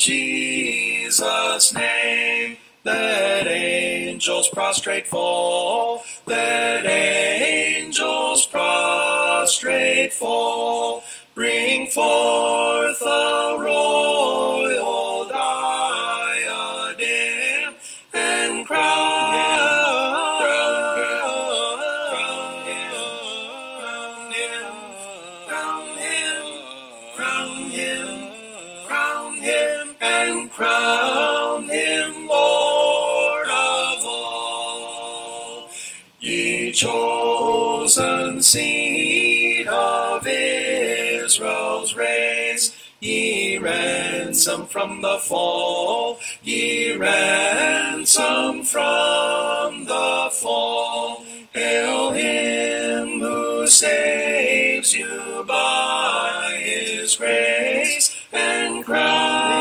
Jesus' name. Let angels prostrate fall. Let angels prostrate fall. Bring forth a royal diadem and crown him Lord of all. Ye chosen seed of Israel's race, ye ransom from the fall, ye ransom from the fall. Hail him who saves you by his grace, and crown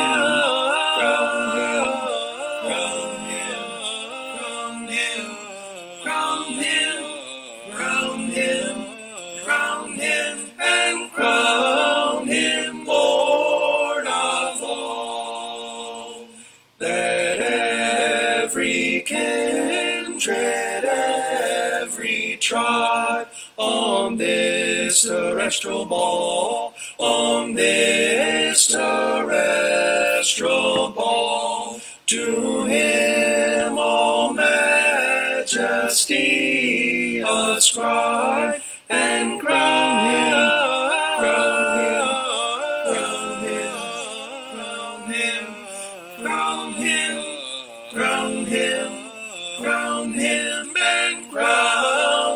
him Lord of all. Let every kindred, every tribe on this terrestrial ball, on this terrestrial ball, to him all majesty ascribe, and crown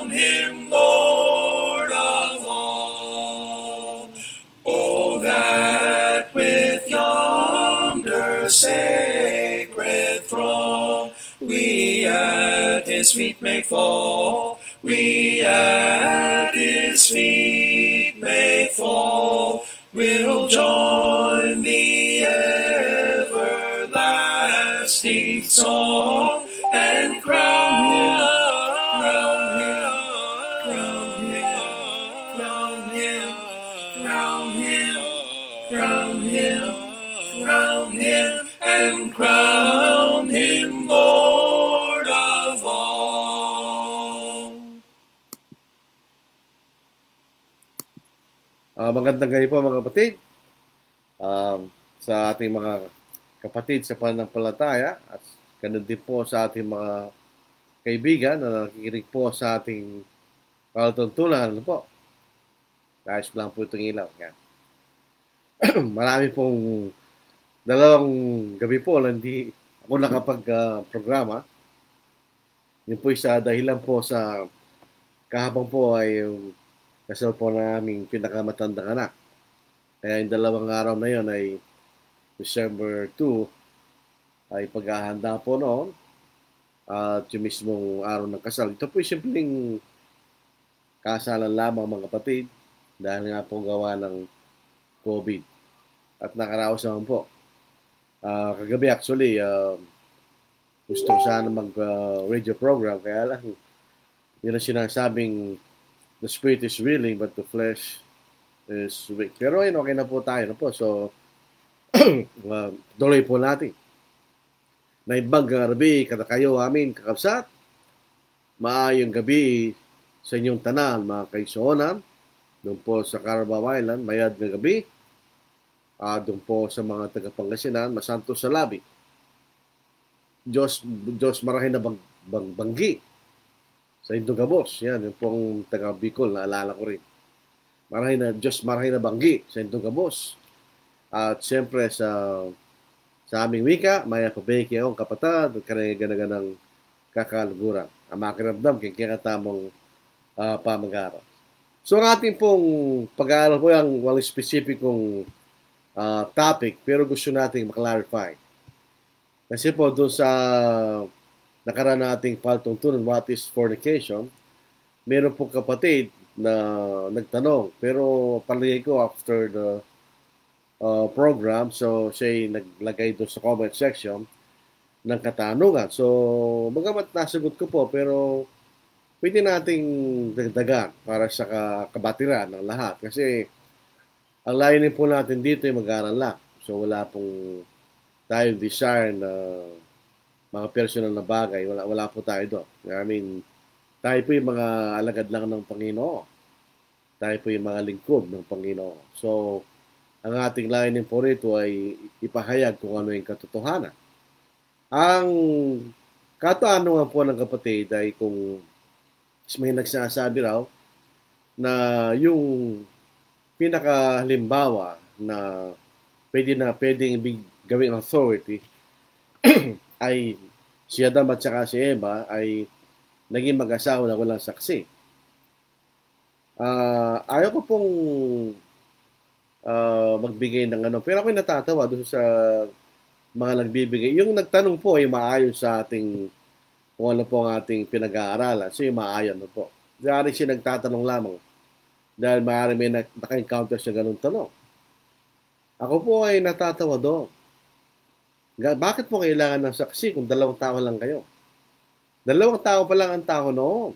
him Lord of all. Oh, that with yonder sacred throng we at his feet may fall, we at his feet may fall. We'll join the everlasting song and crown him Lord of all. Magandang gabi po mga kapatid. Sa ating mga kapatid sa pananampalataya at ganun din po sa ating mga kaibigan na nakikinig po sa ating palatuntunan. Ano po? Ayos lang po itong ilaw. Yan. Marami pong dalawang gabi po na hindi ako nakapag-programa. Yun po isa dahilan po sa kahapon po ay yung kasal po na aming pinakamatandang anak. Kaya yung dalawang araw na yun ay December 2 ay paghahanda po noon at yung mismong araw ng kasal. Ito po yung simpleng kasalan lamang mga kapatid dahil nga po gawa ng COVID. At nakaraos naman po. Kagabi actually, gusto ko sana mag-radio program kaya lang yun ang sinasabing the spirit is willing but the flesh is weak. Pero yun, okay na po tayo na po. So, tuloy po natin. Naibang gabi kada kayo amin kakabsat. Maayong gabi sa inyong tanan mga kaigsuonan. Doon po sa Carabao Island, mayad na gabi. Doon po sa mga taga-Pangasinan, masanto sa labi. Diyos marahin na banggi sa Indogabos. Yan, yung pong taga-Bicol, naalala ko rin. Diyos marahin na banggi sa Indogabos. At siyempre sa aming wika, maya pabeki akong kapatad, kanay-ganaganang kakaluguran. Ang makiramdam, kikatamong pamag-aaral. So ang ating pong pag-aaral po yung walang specificong topic, pero gusto nating maklarify. Kasi po doon sa nakaraan nating palatuntunan, what is fornication, meron po kapatid na nagtanong, pero palagay ko after the program, so siya naglagay doon sa comment section ng katanungan. So, bagamat nasagot ko po, pero pwede nating dagdagan para sa kabatiran ng lahat. Kasi ang layunin po natin dito ay mag-aaral lang. So, wala pong tayo desire na mga personal na bagay, wala po tayo doon. I mean, tayo po yung mga alagad lang ng Panginoon. Tayo po yung mga lingkod ng Panginoon. So, ang ating layunin po rito ay ipahayag kung ano yung katotohanan. Ang katanungan po ng kapatid ay kung may nagsasabi raw na yung pinakahalimbawa na pwedeng gawing authority ay si Adam at saka si Eva ay naging mag-asawa na walang saksi. Ayaw ko pong magbigay ng ano, pero ako'y natatawa doon sa mga nagbibigay. Yung nagtanong po ay maayon sa ating kung ano po ang ating pinag-aaralan. So yung maayon na po. Dahil siya nagtatanong lamang dahil maaari may naka-encounter sa ganung tanong. Ako po ay natatawa doon. Bakit po kailangan ng saksi kung 2 tao lang kayo? 2 tao pa lang ang tao noon.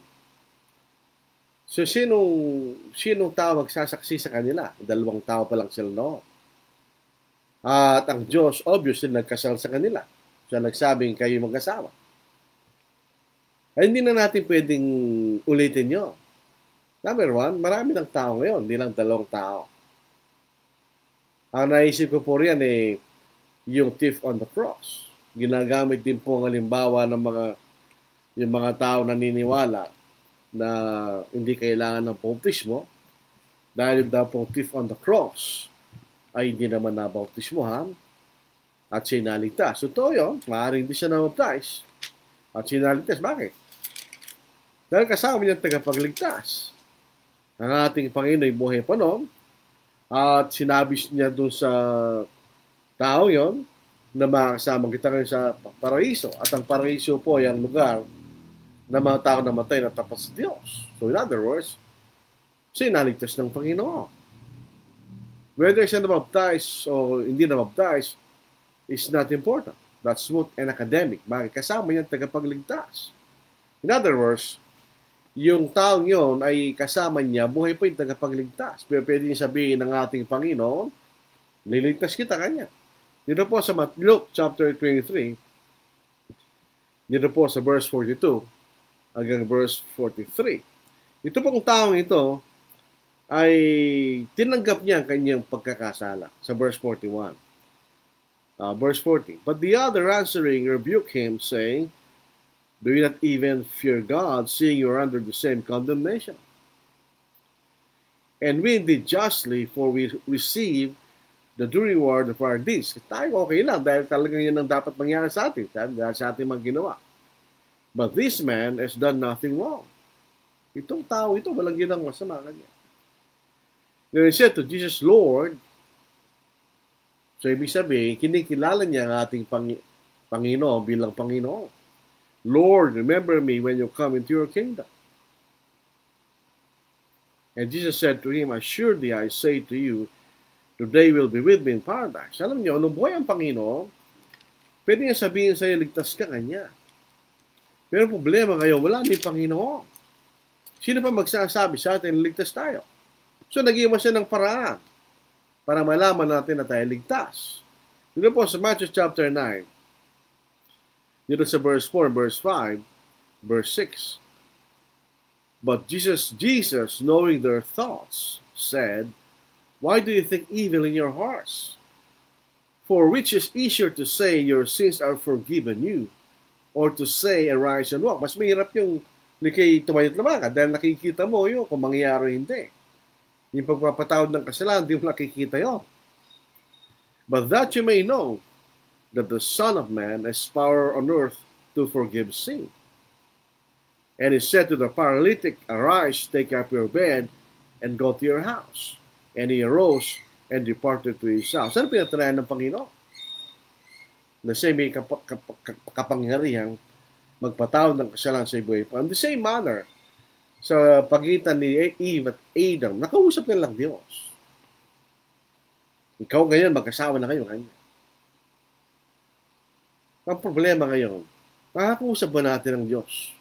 So, sinong tao magsasaksi sa kanila? 2 tao pa lang sila noon. At ang Diyos, obviously, nagkasal sa kanila. Siya nagsabing kayo mag-asawa. Ay, hindi na natin pwedeng ulitin yun. Number 1, marami ng tao ngayon, hindi lang 2 tao. Ang naisip ko po riyan yung thief on the cross. Ginagamit din po ang halimbawa ng yung mga tao naniniwala na hindi kailangan ng bautismo dahil daw pong thief on the cross ay hindi naman nabautismohan at sinaligtas. So ito yun, maaaring hindi siya nabaptize at sinaligtas. Bakit? Dahil kasama niya tagapagligtas. Ang ating Panginoon ay buhay pa noon at sinabi niya doon sa tao yon na makasama kita rin sa paraiso. At ang paraiso po ay ang lugar na mga tao namatay na tapat sa Diyos. So in other words, sinaligtas ng Panginoon. Whether siya nabaptize o hindi nabaptize is not important. That's smooth and academic. Bakit? Kasama niya tagapagligtas. In other words, yung taong yon ay kasama niya, buhay pa yung tagapagligtas. Pero pwede niya sabihin ng ating Panginoon, liligtas kita kanya. Dito po sa Luke chapter 23, dito po sa verse 42 hanggang verse 43. Ito pong taong ito ay tinanggap niya ang kanyang pagkakasala sa verse 41. Verse 40. But the other answering rebuked him, saying, do you not even fear God, seeing you are under the same condemnation? And we did justly, for we receive the due reward of our deeds. Tayo okay lang dahil talagang yun ang dapat mangyari sa atin dahil sa ating mga ginawa. But this man has done nothing wrong. Itong tao ito, walang ginang masama kanya. Then he said to Jesus, Lord, so ibig sabihin, kinikilala niya ang ating Panginoon bilang Panginoon. Lord, remember me when you come into your kingdom. And Jesus said to him, assuredly I say to you, today will be with me in paradise. Alam niyo, nung buhay ang Panginoon, pwede niya sabihin sa'yo, ligtas ka kanya. Pero problema ngayon, wala ni Panginoon. Sino pa magsasabi sa atin, ligtas tayo? So, nag-iwan siya ng paraan para malaman natin na tayo ligtas. Dito po sa Matthew chapter 9, dito sa verse 4, verse 5, verse 6. But Jesus, knowing their thoughts, said, why do you think evil in your hearts? For which is easier to say, your sins are forgiven you, or to say, arise and walk? Mas mahirap yung kay tumayot naman ka dahil nakikita mo yun kung mangyayari hindi. Yung pagpapatawad ng kasalanan, hindi mo nakikita yun. But that you may know that the Son of Man has power on earth to forgive sin. And he said to the paralytic, arise, take up your bed, and go to your house. And he arose and departed to his house. Ano pinatanayan ng Panginoon? Na siya may kapangyarihang magpatawad ng kasalanan sa buhay pa. In the same manner, sa pagitan ni Eve at Adam, nakausap na lang Diyos. Ikaw ngayon, magkasawa na kayo kanya. Ang problema ngayon, makakausap ba natin ang Diyos?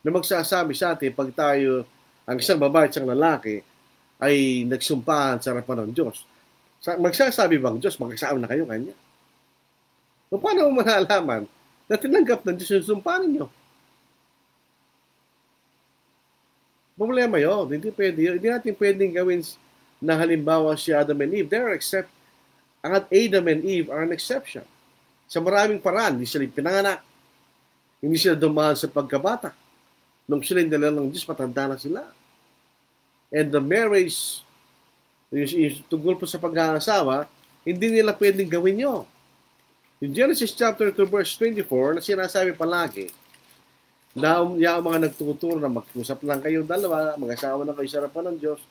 Na magsasabi sa atin, pag tayo, ang isang babae at isang lalaki, ay nagsumpahan sa harapan ng Diyos. Magsasabi bang Diyos, magkasawa na kayo kanya? O paano mo malalaman na tinanggap ng Diyos yung sumpa ninyo? Problema yun. Hindi pwede yun. Hindi natin pwedeng gawin na halimbawa si Adam and Eve. Ang Adam and Eve are an exception. Sa maraming paraan, hindi sila pinanganak. Hindi sila dumaan sa pagkabata. Nung sila yung dala ng Diyos, matanda na sila. And the marriage, yung tungkol po sa pag-aasawa, hindi nila pwedeng gawin yun. In Genesis chapter 2 verse 24, na sinasabi palagi, na yung mga nagtuturo na mag-usap lang kayo dalawa, mag-asawa na kayo sa harapan ng Diyos,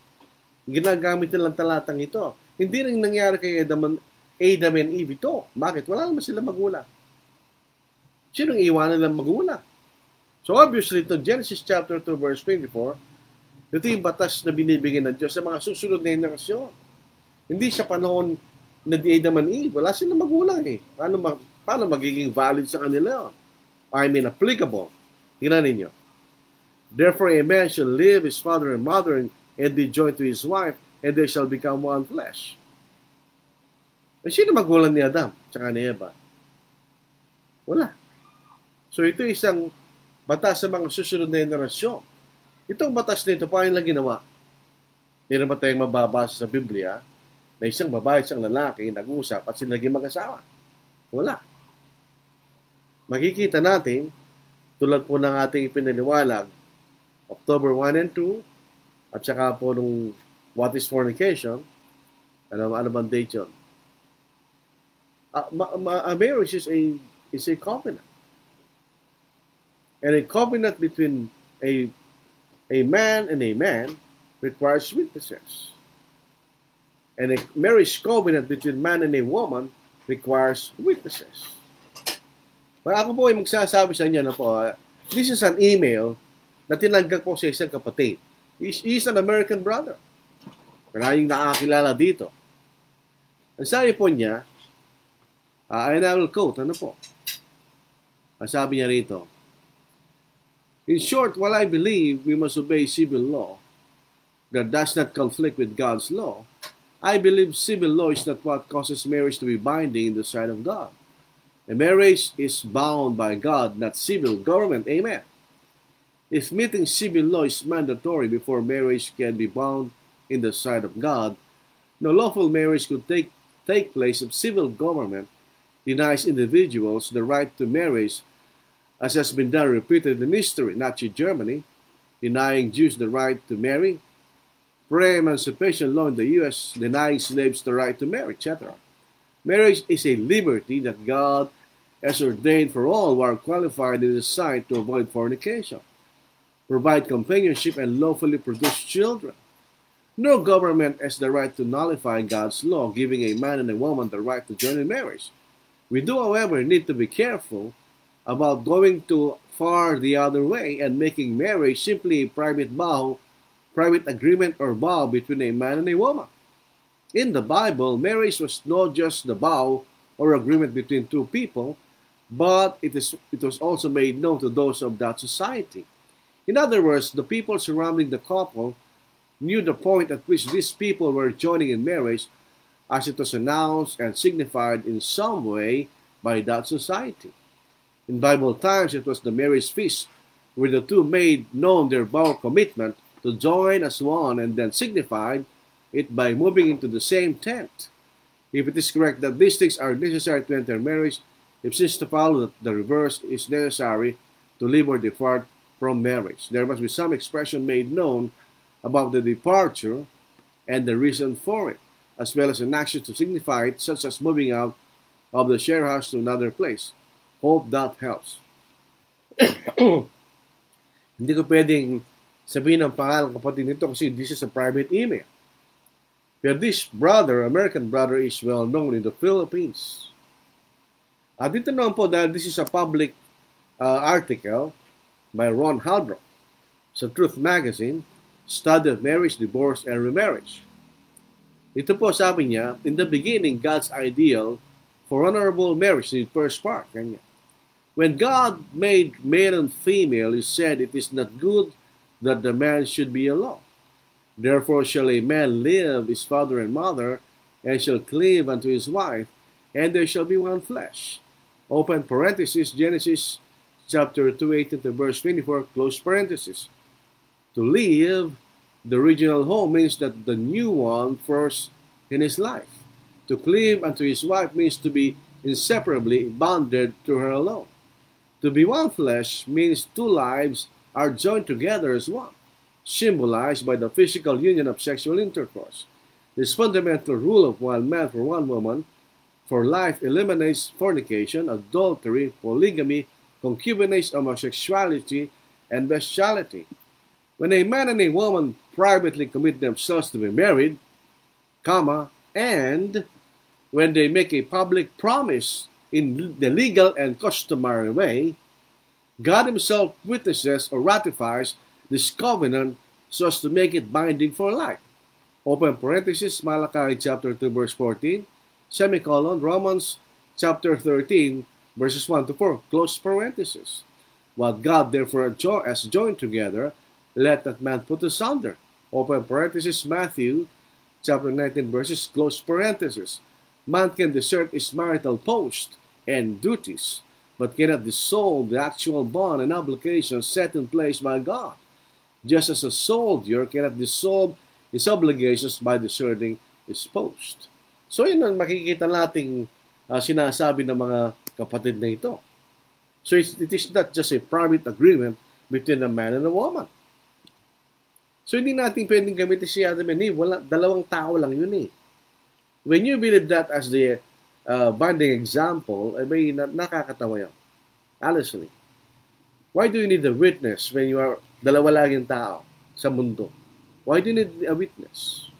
ginagamit nilang talatang ito. Hindi rin nangyari kay Adam and Eve ito. Bakit? Wala naman sila magulang. Sinong iwanan ng magulang? So obviously, ito Genesis chapter 2 verse 24, ito yung batas na binibigyan ng Diyos sa mga susunod na henerasyon. Hindi sa panahon na di Adam and Eve. Wala silang magulang eh. Paano magiging valid sa kanila? I mean, applicable. Tingnan ninyo. Therefore, a man shall leave his father and mother and be joined to his wife, and they shall become one flesh. E sino magulang ni Adam tsaka ni Eva? Wala. So ito isang batas sa mga susunod na henerasyon. Itong batas nito, paano lang ginawa? Meron ba tayong mababasa sa Biblia na isang babae at isang lalaki nag-usap at sila naging mag-asawa? Wala. Makikita natin, tulad po ng ating ipinaliwalag, October 1 and 2, at saka po nung What is Fornication, ano bang date yun? A marriage is a covenant. And a covenant between a man and a man requires witnesses. And a marriage covenant between man and a woman requires witnesses. Pero ako po ay magsasabi sa inyo na po, this is an email na tinanggap ko sa isang kapatid. He's an American brother. Maraming nakakilala dito. Ang sabi po niya, and I will quote, ano po? Ang sabi niya rito, in short, while I believe we must obey civil law that does not conflict with God's law, I believe civil law is not what causes marriage to be binding in the sight of God. A marriage is bound by God, not civil government. Amen. If meeting civil law is mandatory before marriage can be bound in the sight of God, no lawful marriage could take place if civil government denies individuals the right to marriage, as has been done repeatedly in history. Nazi Germany denying Jews the right to marry, pre-emancipation law in the U.S. denying slaves the right to marry, etc. Marriage is a liberty that God has ordained for all who are qualified in His sight to avoid fornication, provide companionship, and lawfully produce children. No government has the right to nullify God's law, giving a man and a woman the right to join in marriage. We do, however, need to be careful about going too far the other way and making marriage simply a private agreement or vow between a man and a woman. In the Bible, marriage was not just the vow or agreement between two people, but it was also made known to those of that society. In other words, the people surrounding the couple knew the point at which these people were joining in marriage, as it was announced and signified in some way by that society. In Bible times, it was the marriage feast where the two made known their vow commitment to join as one and then signified it by moving into the same tent. If it is correct that these things are necessary to enter marriage, it seems to follow that the reverse is necessary to leave or depart from marriage. There must be some expression made known about the departure and the reason for it, as well as an action to signify it, such as moving out of the share house to another place. Hope that helps. Hindi ko pwedeng sabihin ang pangalan kapatid nito kasi this is a private email. But this brother, American brother, is well known in the Philippines. Dito naman po dahil this is a public article by Ron Haldro sa Truth Magazine, Study of Marriage, Divorce, and Remarriage. Ito po sabi niya, in the beginning, God's ideal for honorable marriage in the first part. Kanya. When God made male and female, He said, it is not good that the man should be alone. Therefore shall a man leave his father and mother, and shall cleave unto his wife, and they shall be one flesh. Open parenthesis, Genesis chapter 2:18 to verse 24, close parenthesis. To leave the original home means that the new one first in his life. To cleave unto his wife means to be inseparably bonded to her alone. To be one flesh means two lives are joined together as one, symbolized by the physical union of sexual intercourse. This fundamental rule of one man for one woman for life eliminates fornication, adultery, polygamy, concubinage, homosexuality, and bestiality. When a man and a woman privately commit themselves to be married, and when they make a public promise in the legal and customary way, God Himself witnesses or ratifies this covenant so as to make it binding for life. Open parenthesis, Malachi chapter 2 verse 14, semicolon, Romans chapter 13 verses 1 to 4, close parenthesis. What God therefore has joined together, let that man put asunder. Open parenthesis, Matthew chapter 19 verses, close parenthesis. Man can desert his marital post and duties, but cannot dissolve the actual bond and obligation set in place by God, just as a soldier cannot dissolve his obligations by deserting his post. So yun ang makikita nating sinasabi ng mga kapatid na ito. So it is not just a private agreement between a man and a woman. So hindi natin pwedeng gamitin si Adam and Eve. Dalawang tao lang yun eh. When you believe that as the binding example, ay nakakatawa yan. Honestly. Why do you need a witness when you are dalawa lang yung tao sa mundo? Why do you need a witness?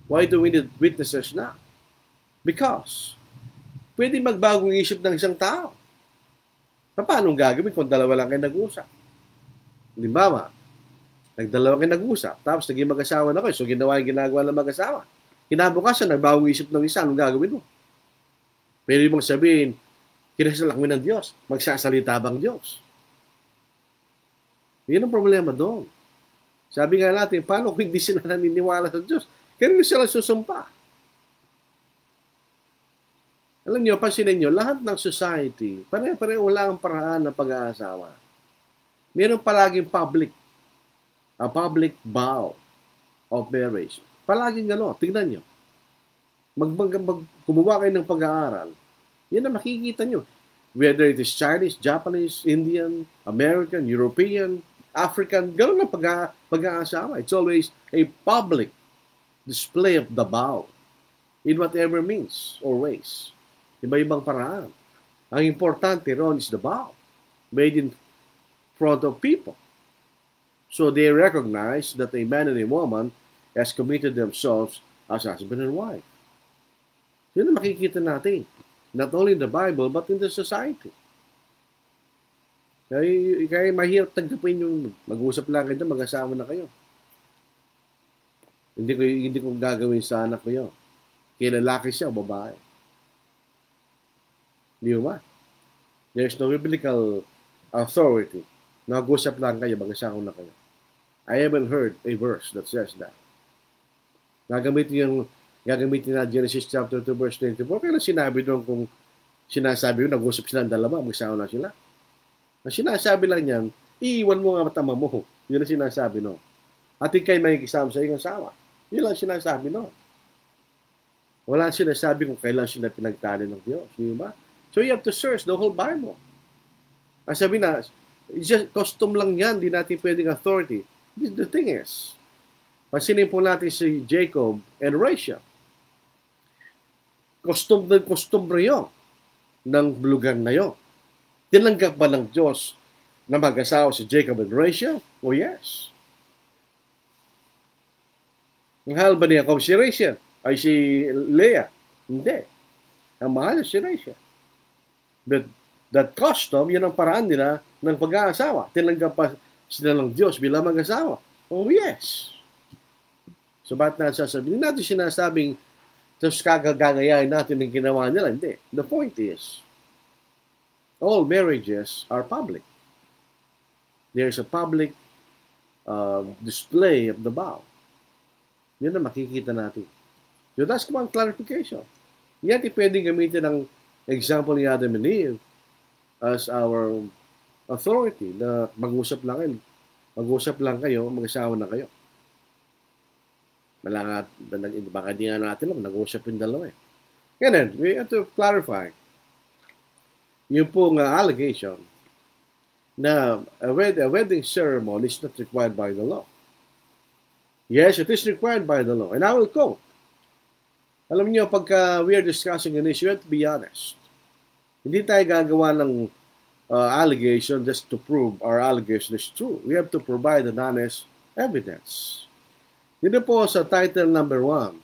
Why do we need witnesses now? Because pwede magbagong isip ng isang tao. Paano gagawin kung dalawa lang kayo nag-uusap? Limbawa, nagdalawa kayo nag-uusap, tapos naging mag-asawa na kayo, so ginawa yung ginagawa ng mag-asawa. Kinabukasan, nagbagong isip ng isa, anong gagawin mo? Pwede mong sabihin, kinasalak mo ng Diyos, magsasalita bang Diyos? Yan ang problema doon. Sabi nga natin, paano kung hindi sila naniniwala sa Diyos? Kaya sila susumpa. Alam niyo, pansinin niyo, lahat ng society, pare-pareho wala ang paraan ng pag-aasawa. Meron palaging a public vow of marriage. Palaging gano'n, tingnan niyo. Kumuha kayo ng pag-aaral, yan ang makikita niyo. Whether it is Chinese, Japanese, Indian, American, European, African, gano'n ang pag-aasawa. It's always a public display of the vow in whatever means or ways. Iba-ibang paraan. Ang importante ron is the vow made in front of people. So they recognize that a man and a woman has committed themselves as husband and wife. Yun ang makikita natin. Not only in the Bible, but in the society. Kaya mahirap tanggapin yung mag-usap lang kayo, mag-asawa na kayo. Hindi ko gagawin sa anak ko yun. Kaya lalaki siya o babae. Di ba? There's no biblical authority. Nag-usap lang kayo, mag-asawa na kayo. I haven't heard a verse that says that. Gagamitin na Genesis chapter 2 verse 24. Kaya sinabi doon kung sinasabi yun, nag-usap silang dalawa, mag-asawa na sila. Ang sinasabi lang yan, iiwan mo nga matama mo. Yun ang sinasabi no. At ikay may kisama sa iyong asawa. Yun lang sinasabi no. Wala sinasabi kung kailan sila pinagtali ng Diyos. Di ba? So you have to search the whole Bible. Ang sabi na, just custom lang yan, di natin pwedeng authority. The thing is, pansinin po natin si Jacob and Rachel. Custom na yun ng lugar na yun. Tinanggap ba ng Diyos na mag-asawa si Jacob and Rachel? Oh yes. Mahal ba ni Jacob si Rachel? Ay si Leah? Hindi. Ang mahal si Rachel. But that custom, yun ang paraan nila ng pag-aasawa. Tinanggap pa sila ng Diyos bilang mag-asawa. Oh yes. So ba't nasasabihin natin sinasabing tapos kagagayahin natin ang ginawa nila? Hindi. The point is, all marriages are public. There's a public display of the vow. Yun ang makikita natin. So that's one clarification. Yan pwedeng gamitin ng example ni Adam and Eve as our authority na mag-usap lang kayo, mag-asawa na kayo. Baka di nga natin lang, nag-usap yung dalawa eh. Ganun, we have to clarify yung pong allegation na a wedding ceremony is not required by the law. Yes, it is required by the law. And I will quote. Alam niyo, pagka we are discussing an issue, we have to be honest. Hindi tayo gagawa ng allegation just to prove our allegation is true. We have to provide an honest evidence. Dito po sa title number 1,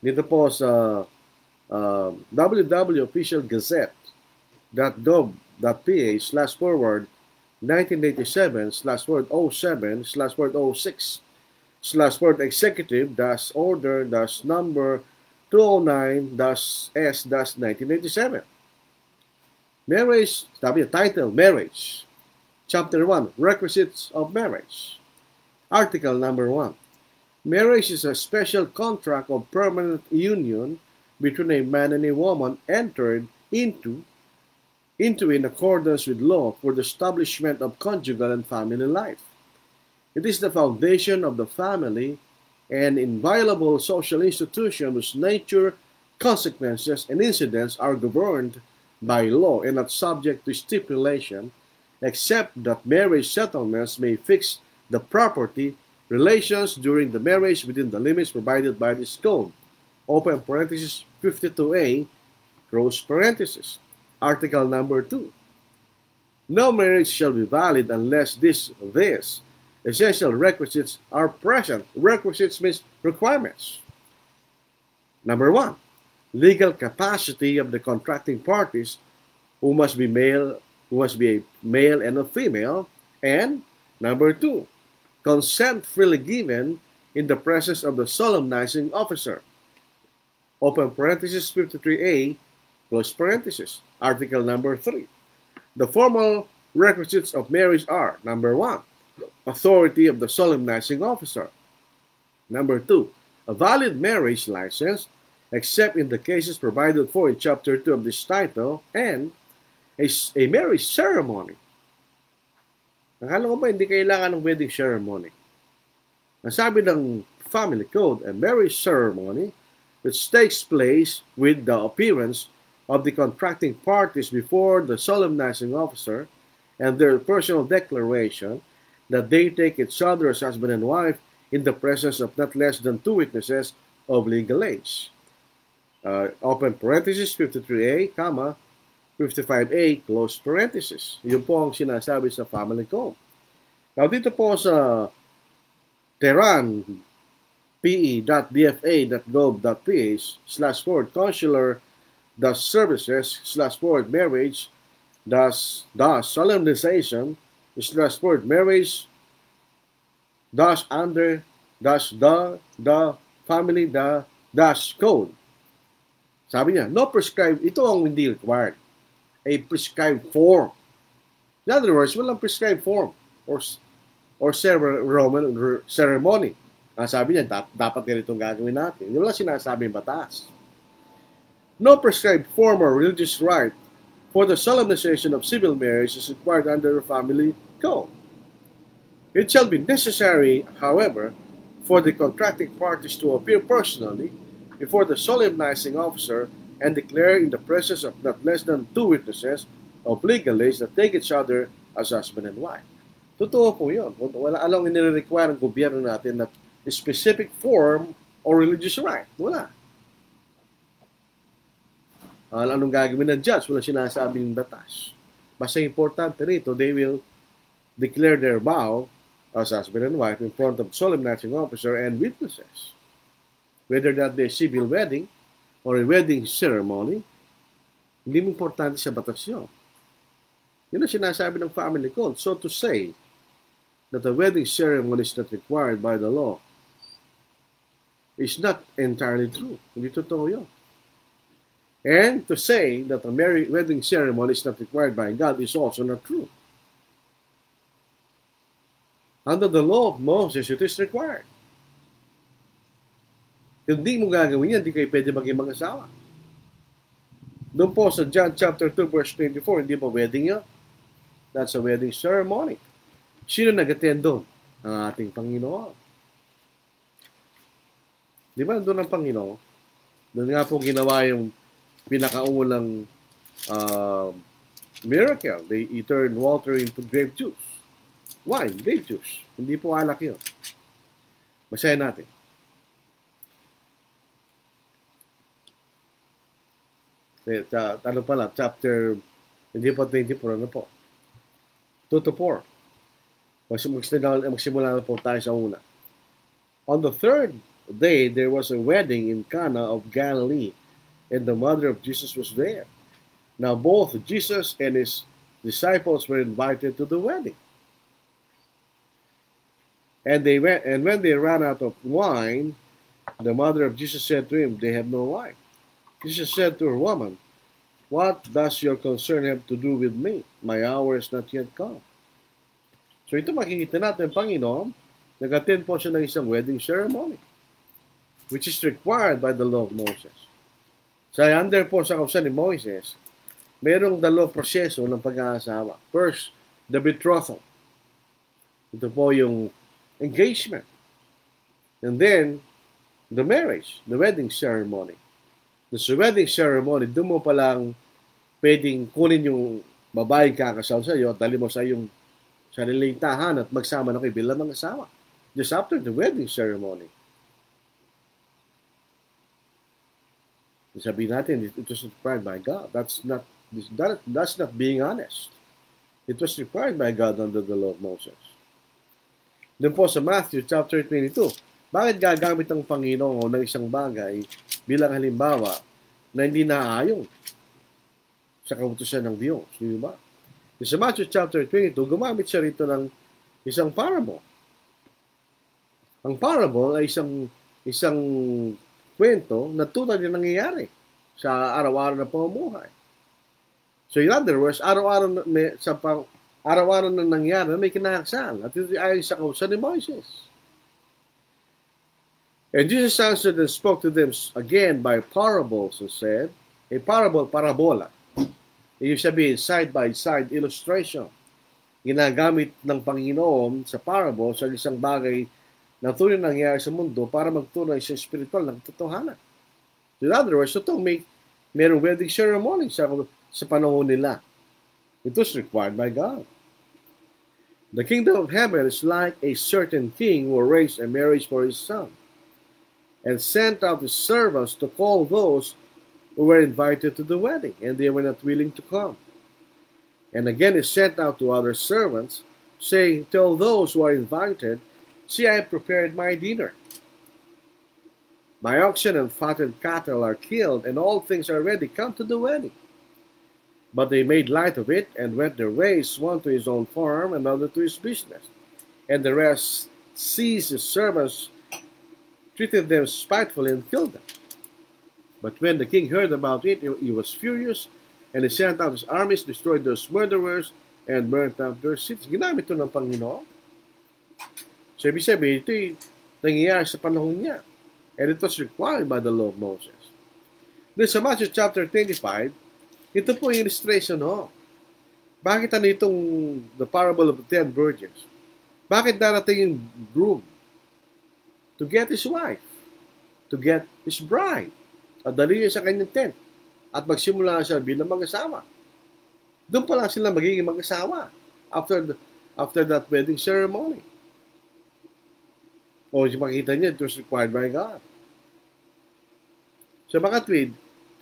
dito po sa www.officialgazette.gov.ph/forward 1987/07/06/word executive-order-number 209-S-1987. Marriage, sabi niya, title, Marriage. Chapter 1, Requisites of Marriage. Article number 1. Marriage is a special contract of permanent union between a man and a woman entered into in accordance with law for the establishment of conjugal and family life. It is the foundation of the family and inviolable social institution whose nature, consequences, and incidents are governed by law and not subject to stipulation, except that marriage settlements may fix the property relations during the marriage within the limits provided by this code. Open parenthesis 52A, close parenthesis. Article number 2. No marriage shall be valid unless these essential requisites are present. Requisites means requirements. Number 1. Legal capacity of the contracting parties who must be a male and a female. And number 2. Consent freely given in the presence of the solemnizing officer. Open parenthesis 53A, close parenthesis. Article number 3. The formal requisites of marriage are, number 1, authority of the solemnizing officer. Number 2, a valid marriage license, except in the cases provided for in Chapter 2 of this title, and a marriage ceremony. Akala ko ba hindi kailangan ng wedding ceremony? Nasabi ng Family Code, a marriage ceremony which takes place with the appearance of the contracting parties before the solemnizing officer and their personal declaration that they take each other as husband and wife in the presence of not less than 2 witnesses of legal age. Open parenthesis 53A, 55A, close parenthesis. Yun po ang sinasabi sa Family Code. Now, dito po sa Tehran, pe.dfa.gov.ph/forward consular-services/forward marriage solemnization/forward marriage under the family code. Sabi niya, no prescribed, ito ang hindi required. A prescribed form. In other words, walang prescribed form or ceremony. Sabi niya, dapat ganitong gagawin natin. Yung wala sinasabing batas. No prescribed form or religious rite for the solemnization of civil marriage is required under the family code. It shall be necessary, however, for the contracting parties to appear personally before the solemnizing officer and declare in the presence of not less than 2 witnesses of legal age that take each other as husband and wife. Totoo po yun. Wala along inire-require ng gobyerno natin na specific form or religious rite. Wala. Anong gagawin ng judge? Wala sinasabing batas. Basta importante rito, they will declare their vow as husband and wife in front of solemnizing officer and witnesses. Whether that be a civil wedding or a wedding ceremony, hindi mo importante sa batas yun. Yun ang sinasabi ng Family Code. So to say that a wedding ceremony is not required by the law is not entirely true. Hindi totoo yun. And to say that a wedding ceremony is not required by God is also not true. Under the law of Moses, it is required. Kung di mo gagawin yan, di kayo pwede maging mag-asawa. Doon po sa John chapter 2 verse 24, hindi pa wedding yun. That's a wedding ceremony. Sino nag-attend doon? Ang ating Panginoon. Di ba doon ang Panginoon? Doon nga po ginawa yung pinakaunang miracle. They turned water into grape juice. Wine, grape juice. Hindi po alak yun. Basahin natin. Ano pala, chapter, hindi po 24, ano po? 2 to 4. Magsimula na po tayo sa una. On the third day, there was a wedding in Cana of Galilee, and the mother of Jesus was there. Now both Jesus and his disciples were invited to the wedding. And when they ran out of wine, the mother of Jesus said to him, "They have no wine." Jesus said to her, "Woman, what does your concern have to do with me? My hour is not yet come." So ito makikita natin, Panginoon, nag-attend po siya ng isang wedding ceremony, which is required by the law of Moses. Sa under po sa kausan ni Moses, mayroong dalawang proseso ng pag-aasawa. First, the betrothal. Ito po yung engagement. And then, the marriage, the wedding ceremony. Sa wedding ceremony, doon mo palang pwedeng kunin yung babae kakasal sa iyo at dali mo sa iyong sariling tahanan at magsama na kayo bilang mga asawa. Just after the wedding ceremony. Sabihin natin, it was required by God. That's not being honest. It was required by God under the law of Moses. Doon po sa Matthew chapter 22, bakit gagamit ang Panginoon ng isang bagay bilang halimbawa na hindi naaayon sa kautusan ng Diyos? Di ba? Sa Matthew chapter 22, gumamit siya rito ng isang parable. Ang parable ay isang kwento na tunay na nangyayari sa araw-araw na pamumuhay. So in other words, araw-araw na nangyari, may kinakasal. At ito ay sa kautusan ni Moses. And Jesus answered and spoke to them again by parables and said, a parable, parabola. Ibig sabihin, side-by-side illustration. Ginagamit ng Panginoon sa parable sa isang bagay na tunay nangyayari sa mundo para magtunay sa spiritual ng totohanan. In other words, ito mayroong wedding ceremony sa panahon nila. It was required by God. The kingdom of heaven is like a certain king who arranged a marriage for his son and sent out his servants to call those who were invited to the wedding, and they were not willing to come. And again he sent out to other servants, saying, "Tell those who are invited, see, I have prepared my dinner. My oxen and fattened cattle are killed, and all things are ready. Come to the wedding." But they made light of it and went their ways, one to his own farm, another to his business. And the rest seized his servants, treated them spitefully, and killed them. But when the king heard about it, he was furious, and he sent out his armies, destroyed those murderers, and burnt out their cities. Ginamit ito ng Panginoon. So, ibig sabihin, ito'y nangyayari sa panahon niya. And it was required by the law of Moses. Then sa Matthew chapter 25, ito po yung illustration, no? Bakit ano itong the parable of the 10 virgins? Bakit darating yung groom to get his wife, to get his bride, at dali niya sa kanyang tent, at magsimula siya bilang mag-asawa? Doon pa lang sila magiging mag-asawa after that wedding ceremony. O makikita niya, it was required by God. So makatwid,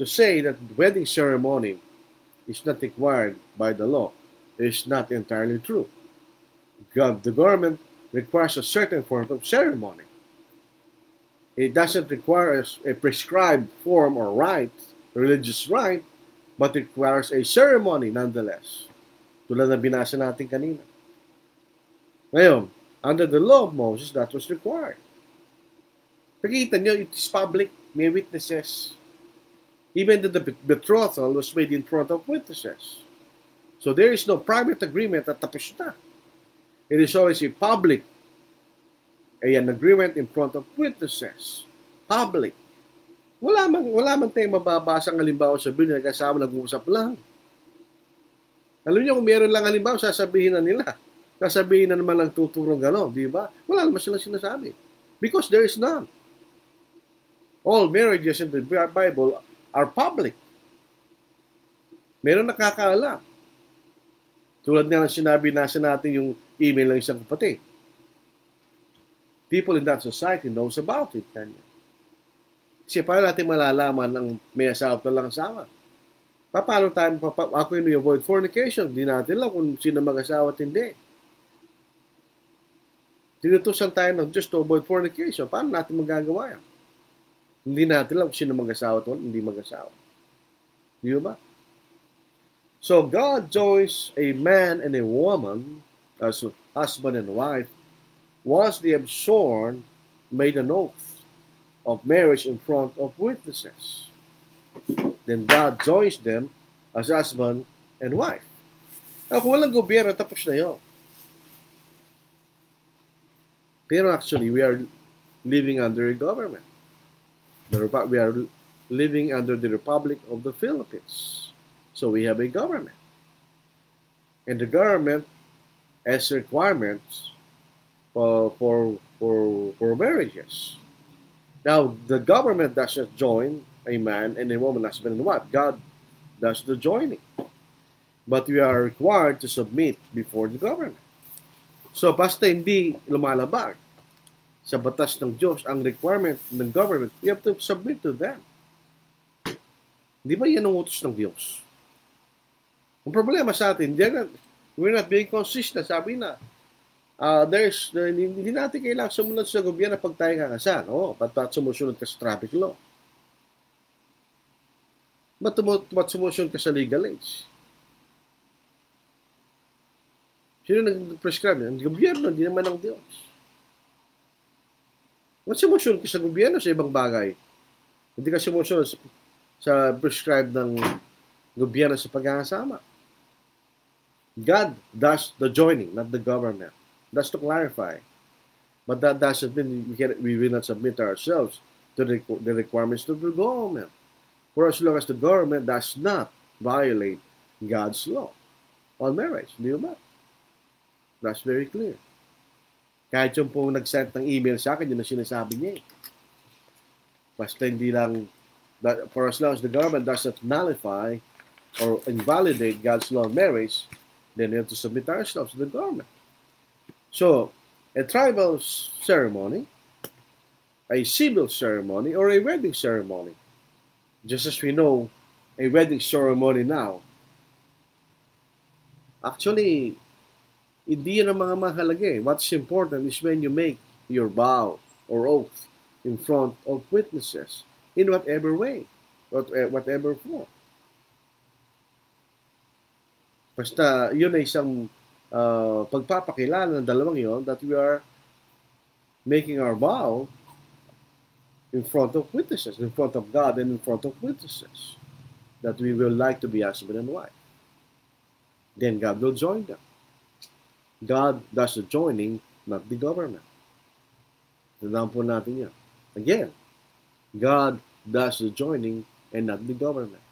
to say that the wedding ceremony is not required by the law is not entirely true. The government requires a certain form of ceremony. It doesn't require a prescribed form or rite, religious rite, but it requires a ceremony nonetheless. Tulad na binasa natin kanina. Ngayon, under the law of Moses, that was required. Nakikita nyo, it is public, may witnesses. Even the betrothal was made in front of witnesses. So there is no private agreement at tapos na. It is always a public, an agreement in front of witnesses. Public. Wala man tayong mababasang halimbawa sa Biblia, kasama nag-uusap lang. Alam niyo, kung meron lang halimbawa, sasabihin na nila. Sasabihin na naman lang tuturo gano'n, di ba? Wala naman silang sinasabi. Because there is none. All marriages in the Bible are public. Meron nakakaalam. Tulad nga ng sinabi nasa natin yung email ng isang kapatid. People in that society knows about it. Kanya. Kasi paano natin malalaman ng may asawa at walang asawa? Paano tayo, ako yung avoid fornication? Hindi natin lang kung sino mag-asawa at hindi. Tinutusan tayo ng just to avoid fornication. Paano natin magagawa yan? Hindi natin lang kung sino mag-asawa at hindi mag-asawa. Di ba? So God joins a man and a woman as husband and wife once they have sworn, made an oath of marriage in front of witnesses. Then God joins them as husband and wife. Kung walang gobyerno, tapos na yun. Pero actually, we are living under a government. We are living under the Republic of the Philippines. So we have a government. And the government has requirements for marriages. Now, the government doesn't join a man and a woman, husband and wife. God does the joining. But we are required to submit before the government. So, basta hindi lumalabag sa batas ng Diyos ang requirement ng government, we have to submit to them. Di ba yan ang utos ng Diyos? Ang problema sa atin, we're not being consistent. Sabi na, hindi natin kailangan sumunod sa gobyerno pag tayo kakasal. Ba't sumusunod ka sa traffic law? Ba't sumusunod ka sa legal age? Sino nag-prescribe? Ang gobyerno, hindi naman ang Diyos. Ba't sumusunod ka sa gobyerno sa ibang bagay? Hindi ka sumusunod sa prescribe ng gobyerno sa pag-aasama. God does the joining, not the government. That's to clarify. But that doesn't mean we will not submit ourselves to the requirements of the government. For as long as the government does not violate God's law on marriage. Di ba? That's very clear. Kahit yung pong nag-send ng email sa akin, yun ang sinasabi niya. Basta hindi lang, for as long as the government does not nullify or invalidate God's law on marriage, then we have to submit ourselves to the government. So, a tribal ceremony, a civil ceremony, or a wedding ceremony. Just as we know, a wedding ceremony now, actually, hindi yan ang mga mahalaga eh. What's important is when you make your vow or oath in front of witnesses in whatever way, whatever form. Basta yun ay isang pagpapakilala ng dalawang yon that we are making our vow in front of witnesses, in front of God and in front of witnesses, that we will like to be husband and wife. Then God will join them. God does the joining, not the government. Tandaan po natin yan. Again, God does the joining and not the government.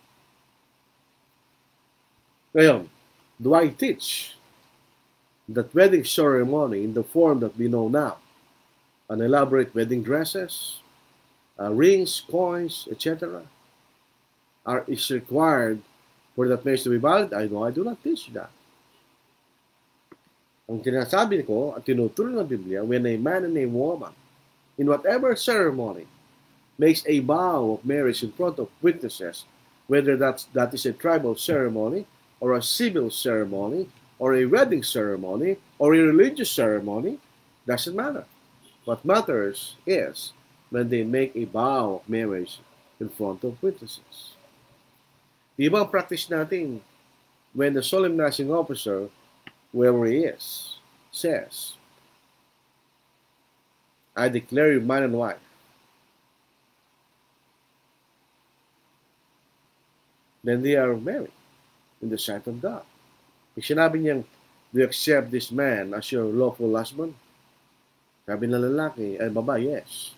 Ngayon, do I teach that wedding ceremony in the form that we know now, an elaborate wedding dresses, rings, coins, etc., is required for that marriage to be valid? I do not teach that. Ang sinasabi ko at tinuturo ng Biblia, when a man and a woman, in whatever ceremony, makes a vow of marriage in front of witnesses, whether that is a tribal ceremony, or a civil ceremony, or a wedding ceremony, or a religious ceremony, doesn't matter. What matters is when they make a vow of marriage in front of witnesses. Di ba ang practice natin when the solemnizing officer, wherever he is, says, I declare you man and wife. Then they are married in the sight of God. Pag sinabi niyang, do you accept this man as your lawful husband? Sabi ng lalaki, ay babae, yes.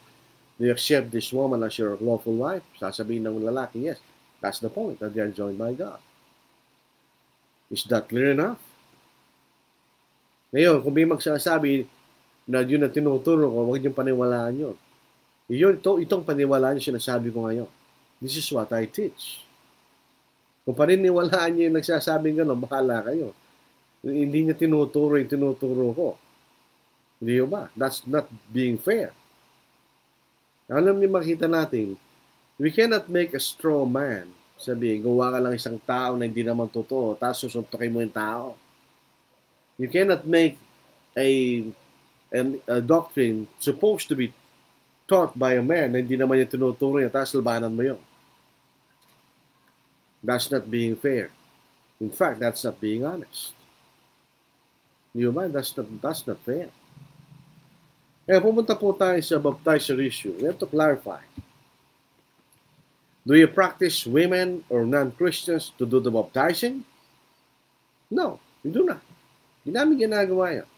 Do Do you accept this woman as your lawful wife? Sasabihin ng lalaki, yes. That's the point, that they are joined by God. Is that clear enough? Ngayon, kung may magsasabi na yun na tinuturo ko, huwag niyong paniwalaan yun. Itong paniwalaan yung sinasabi ko ngayon. This is what I teach. Kung paniniwalaan niyo yung nagsasabing gano'n, bahala kayo. Hindi niya tinuturo yung tinuturo ko. Hindi ba? That's not being fair. Alam niyo, makita natin, we cannot make a straw man. Sabi, gawa ka lang isang tao na hindi naman totoo, tapos susuntokin mo yung tao. You cannot make a doctrine supposed to be taught by a man na hindi naman yung tinuturo niya, tapos labanan mo yun. That's not being fair. In fact, that's not being honest. You mind? That's not fair. Kaya pumunta po tayo sa baptizer issue. We have to clarify. Do you practice women or non-Christians to do the baptizing? No, we do not. Hindi namin ginagawa yan.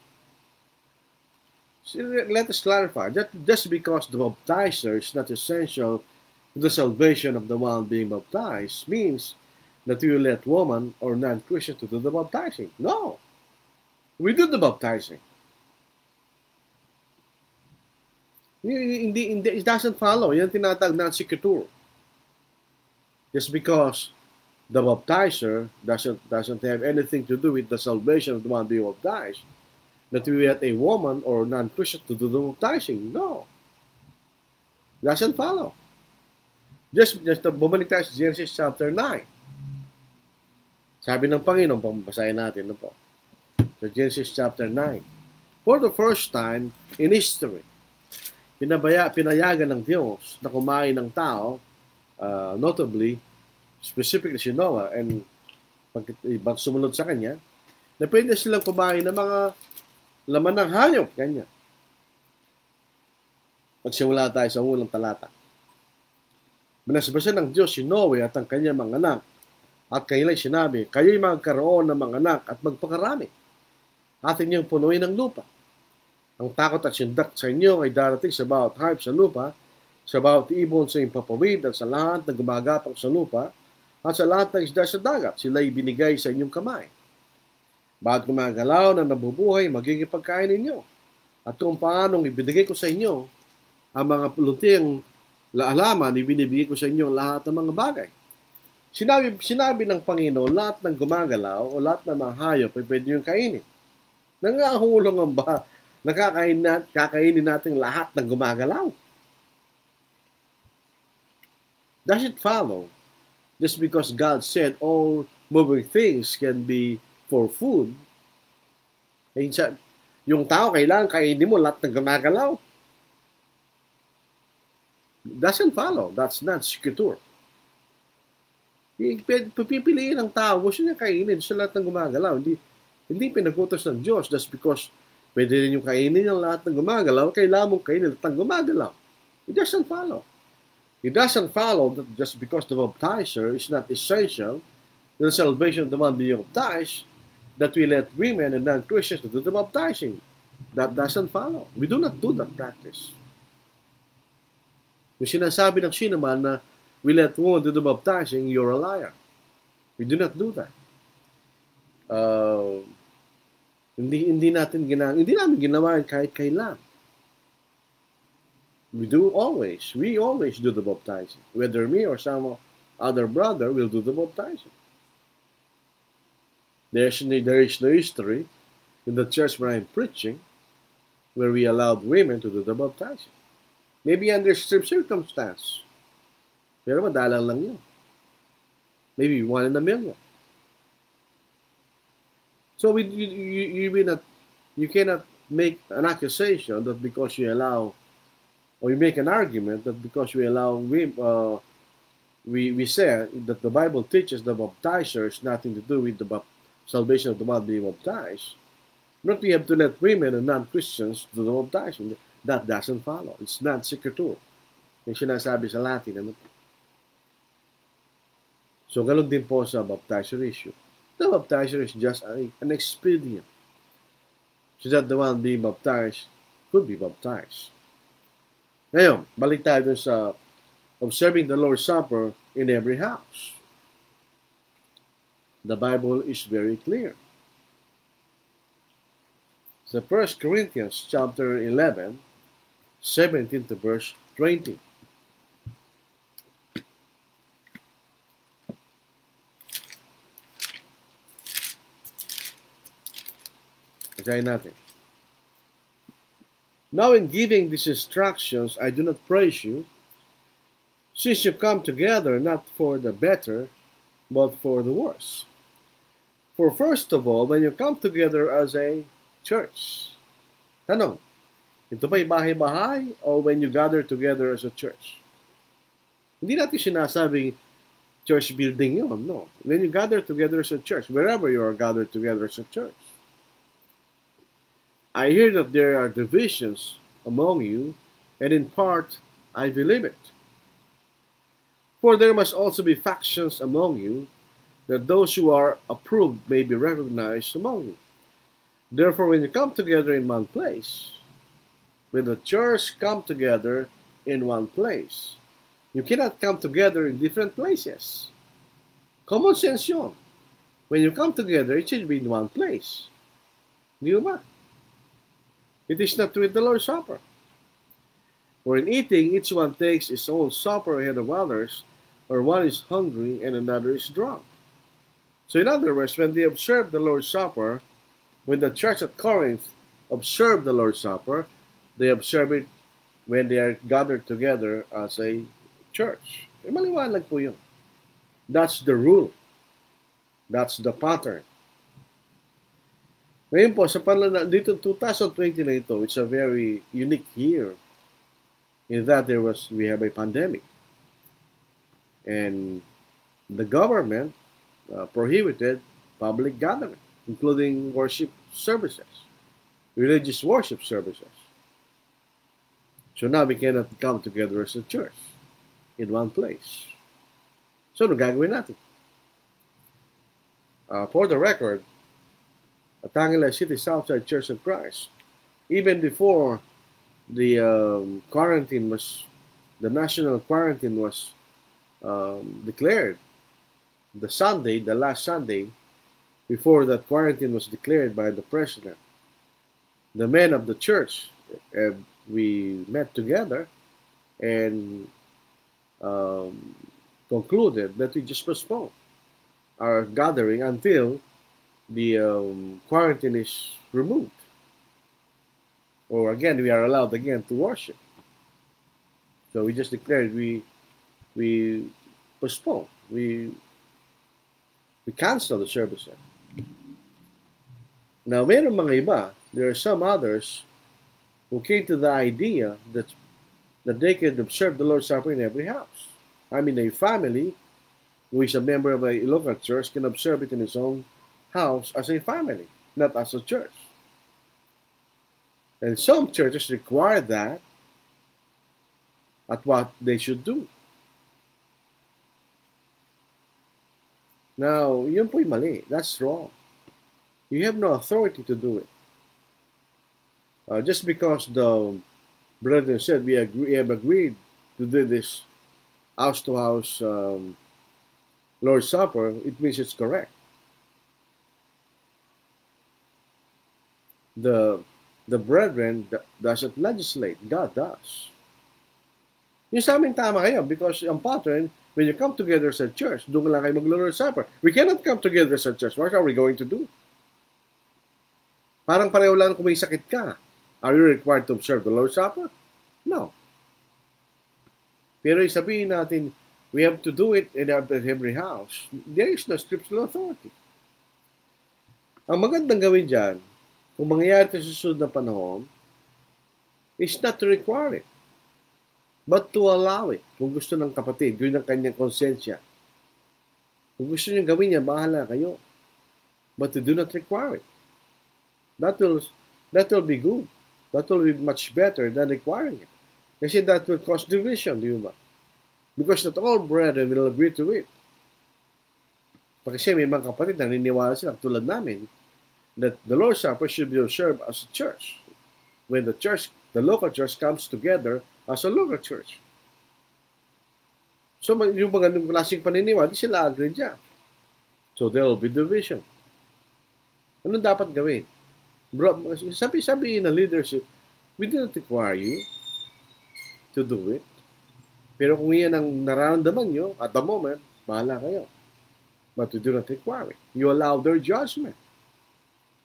So let us clarify. Just because the baptizer is not essential to the salvation of the one being baptized means that you let woman or non-Christian to do the baptizing. No. We do the baptizing. Hindi, it doesn't follow. Yan tinatawag na secretur. Just because the baptizer doesn't have anything to do with the salvation of the one being baptized, that we let a woman or non-Christian to do the baptizing. No. Doesn't follow. Just bumalik tayo sa Genesis chapter 9. Sabi ng Panginoon, pambasahin natin na po. Sa Genesis chapter 9. For the first time in history, pinayagan ng Diyos na kumain ng tao, notably, specifically si Noah, and pag sumunod sa kanya, na pwede silang kumain ng mga laman ng hayop, kanya. Magsimula tayo sa unang talata. Binasbasa ng Diyos si Noe at ang kanyang mga anak, at kailan sinabi, kayo'y magkaroon ng mga anak at magpakarami. Atin niyang punuin ng lupa. Ang takot at sindak sa inyo ay darating sa bawat hayop sa lupa, sa bawat ibon sa impapawid at sa lahat na gumagapang sa lupa, at sa lahat ng isda sa dagat, sila'y binigay sa inyong kamay. Bawat gumagalaw na nabubuhay, magiging pagkain ninyo. At kung paanong ibinigay ko sa inyo, ang mga luntiang laalaman, ibinibigay ko sa inyo lahat ng mga bagay. Sinabi ng Panginoon, lahat ng gumagalaw o lahat ng mga hayop ay pwede nyo kainin. Nangahulong ang ba? Kakainin natin lahat ng gumagalaw. Does it follow? Just because God said all moving things can be for food, yung tao kailangan kainin mo lahat ng gumagalaw. Doesn't follow. That's not secretur. Pipiliin ng tao, gusto niya kainin sa lahat ng gumagalaw. Hindi pinagutos ng Diyos just because pwede rin yung kainin ng lahat ng gumagalaw, kailangan mong kainin lahat ng gumagalaw. It doesn't follow. It doesn't follow that just because the baptizer is not essential to the salvation of the one being baptized, that we let women and non-Christians do the baptizing. That doesn't follow. We do not do that practice. Yung sinasabi ng sino man na we let women do the baptizing, you're a liar. We do not do that. Hindi namin ginawa kahit kailan. We always do the baptizing. Whether me or some other brother will do the baptizing. There is no history in the church where I'm preaching where we allowed women to do the baptizing. Maybe under some circumstance. Pero madalang lang yun. Maybe 1 in a million. So you cannot make an accusation that because you allow, or you make an argument that because we allow we say that the Bible teaches the baptizer has nothing to do with the salvation of the one being baptized. But we have to let women and non-Christians do the baptizing. That doesn't follow. It's not secretur. Yung sinasabi sa Latin. Ano? So, ganun din po sa baptizer issue. The baptizer is just an expedient so that the one being baptized could be baptized. Ngayon, balik tayo dun sa observing the Lord's Supper in every house. The Bible is very clear. So 1 Corinthians chapter 11, 17 to verse 20. Basahin natin. Now in giving these instructions, I do not praise you, since you come together not for the better, but for the worse. For first of all, when you come together as a church. Tanong, ito ba'y bahay-bahay o when you gather together as a church? Hindi natin sinasabing church building yun, no. When you gather together as a church, wherever you are gathered together as a church. I hear that there are divisions among you, and in part I believe it. For there must also be factions among you, that those who are approved may be recognized among you. Therefore, when you come together in one place, when the church come together in one place, you cannot come together in different places. Common sense yun. When you come together, it should be in one place. Di ba? It is not with the Lord's Supper. For in eating, each one takes his own supper ahead of others, or one is hungry and another is drunk. So in other words, when they observe the Lord's Supper, when the church at Corinth observed the Lord's Supper, they observe it when they are gathered together as a church. Maliwanag po yun. That's the rule. That's the pattern. Ngayon po, sa dito 2020 na ito, it's a very unique year in that we have a pandemic. And the government prohibited public gathering, including worship services, religious worship services. So now we cannot come together as a church in one place. So ano gagawin natin? For the record, at Tangila City Southside Church of Christ, even before the national quarantine was declared, the last Sunday, before that quarantine was declared by the president, the men of the church, we met together and concluded that we just postpone our gathering until the quarantine is removed. Or again, we are allowed again to worship. So we just declared we postpone. We cancel the service. Now, meron mga iba, there are some others who came to the idea that they could observe the Lord's Supper in every house. I mean, a family who is a member of a local church can observe it in his own house as a family, not as a church. And some churches require that at what they should do. Now, yun po'y mali. That's wrong. You have no authority to do it. Just because the brethren said we have agreed to do this house-to-house Lord's Supper, it means it's correct. The brethren doesn't legislate. God does. Yung sa amin tama kayo because ang pattern, when you come together as a church, doon lang kayo mag-Lord's Supper. We cannot come together as a church. What are we going to do? Parang pareho lang kung may sakit ka. Are you required to observe the Lord's Supper? No. Pero sabihin natin, we have to do it in every house. There is no scriptural authority. Ang magandang gawin dyan, kung mangyayari sa susunod na panahon, is not to require it, but to allow it. Kung gusto ng kapatid, yun ang kanyang konsensya. Kung gusto niyo gawin niya, bahala kayo. But to do not require it. That will be good. That will be much better than requiring it. Kasi that will cause division, di ba? Because not all brethren will agree to it. Kasi may mga kapatid na naniniwala sila, tulad namin, that the Lord's Supper should be observed as a church. When the church the local church comes together as a local church. So, yung mga ganung klaseng paniniwala, di sila agree dyan. So, there will be division. Ano dapat gawin? Bro, sabi na leadership, we do not require you to do it. Pero kung yan ang nararamdaman nyo, at the moment, bahala kayo. But we do not require it. You allow their judgment.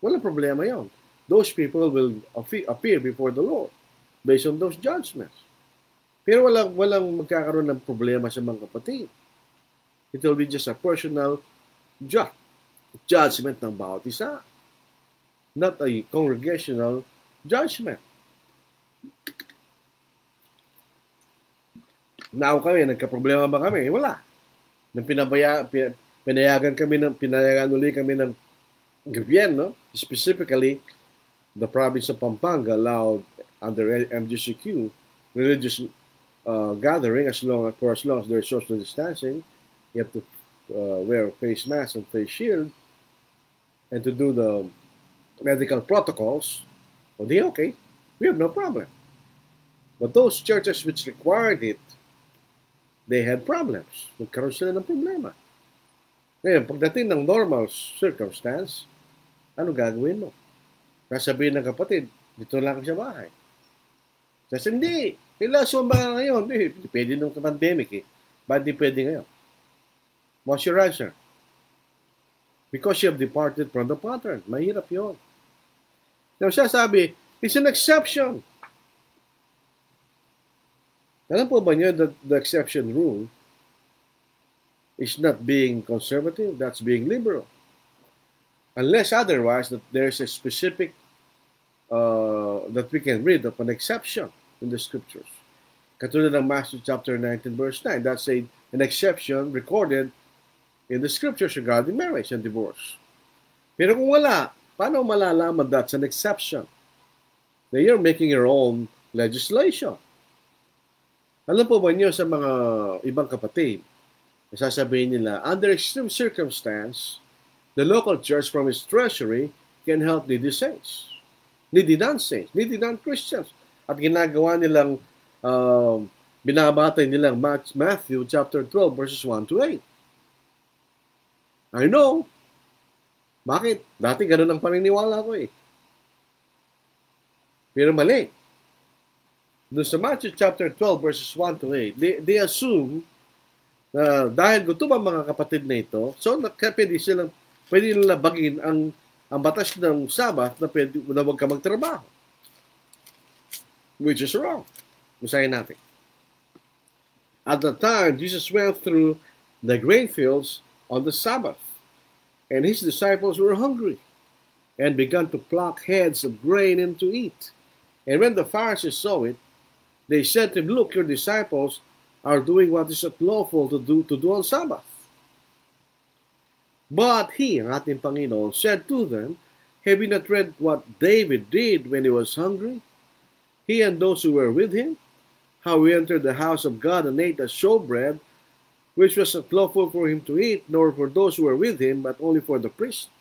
Walang problema yon. Those people will appear before the Lord based on those judgments. Pero walang magkakaroon ng problema sa mga kapatid. It will be just a personal judgment ng bawat isa. Not a congregational judgment. Now kami, nagka-problema ba kami? Wala. Nang pinayagan ulit kami ng gobyerno, specifically the province of Pampanga allowed under MGCQ religious gathering as long as there's social distancing. You have to wear face mask and face shield and to do the medical protocols. Well, okay, we have no problem. But those churches which required it, they had problems. Nagkaroon sila ng problema. Ngayon, pagdating ng normal circumstance, ano gagawin mo? Sasabihin ng kapatid, dito lang sa bahay. Kasi hindi, kailangan sumama ngayon. Hindi pwede nung pandemic eh. Ba't di pwede ngayon? What's your answer? Because you have departed from the pattern. Mahirap yun. Now, siya sabi, it's an exception. Alam po ba niyo that the exception rule is not being conservative, that's being liberal. Unless otherwise, that there's a specific, that we can read of an exception in the scriptures. Katulad ng Matthew chapter 19, verse 9, that's an exception recorded in the scriptures regarding marriage and divorce. Pero kung wala, paano malalaman that's an exception? That you're making your own legislation. Alam po ba niyo sa mga ibang kapatid, sasabihin nila, under extreme circumstance, the local church from its treasury can help needy saints, needy non-saints, needy non-Christians. At ginagawa nilang, binabatay nilang Matthew chapter 12 verses 1 to 8. I know. Bakit? Dati ganun ang paniniwala ko eh. Pero mali. Doon sa Matthew chapter 12 verses 1 to 8, they assume na dahil gutom ang mga kapatid na ito, so pwede nilang labagin ang batas ng Sabbath na huwag ka magtrabaho. Which is wrong. Basahin natin. At the time, Jesus went through the grain fields on the Sabbath, and his disciples were hungry and began to pluck heads of grain and to eat. And when the Pharisees saw it, they said to him, look, your disciples are doing what is not lawful to do on Sabbath. But he, ang ating Panginoon, said to them, have you not read what David did when he was hungry? He and those who were with him, how he entered the house of God and ate the showbread, which was not lawful for him to eat, nor for those who were with him, but only for the priest.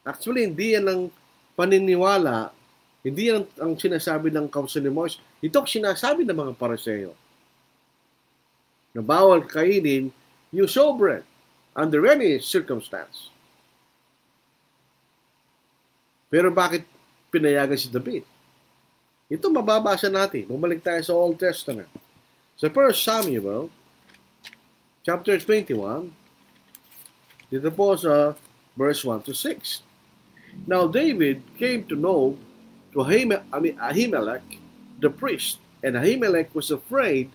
Actually, hindi yan ang paniniwala, hindi yan ang sinasabi ng Council ni Moses. Ito ang sinasabi ng mga Pariseo. Na bawal kainin yung showbread under any circumstance. Pero bakit pinayagan si David? Ito mababasa natin. Bumalik tayo sa Old Testament. Sa 1 Samuel, chapter 21, dito po sa verse 1 to 6. Now David came to know to Ahimelech, the priest, and Ahimelech was afraid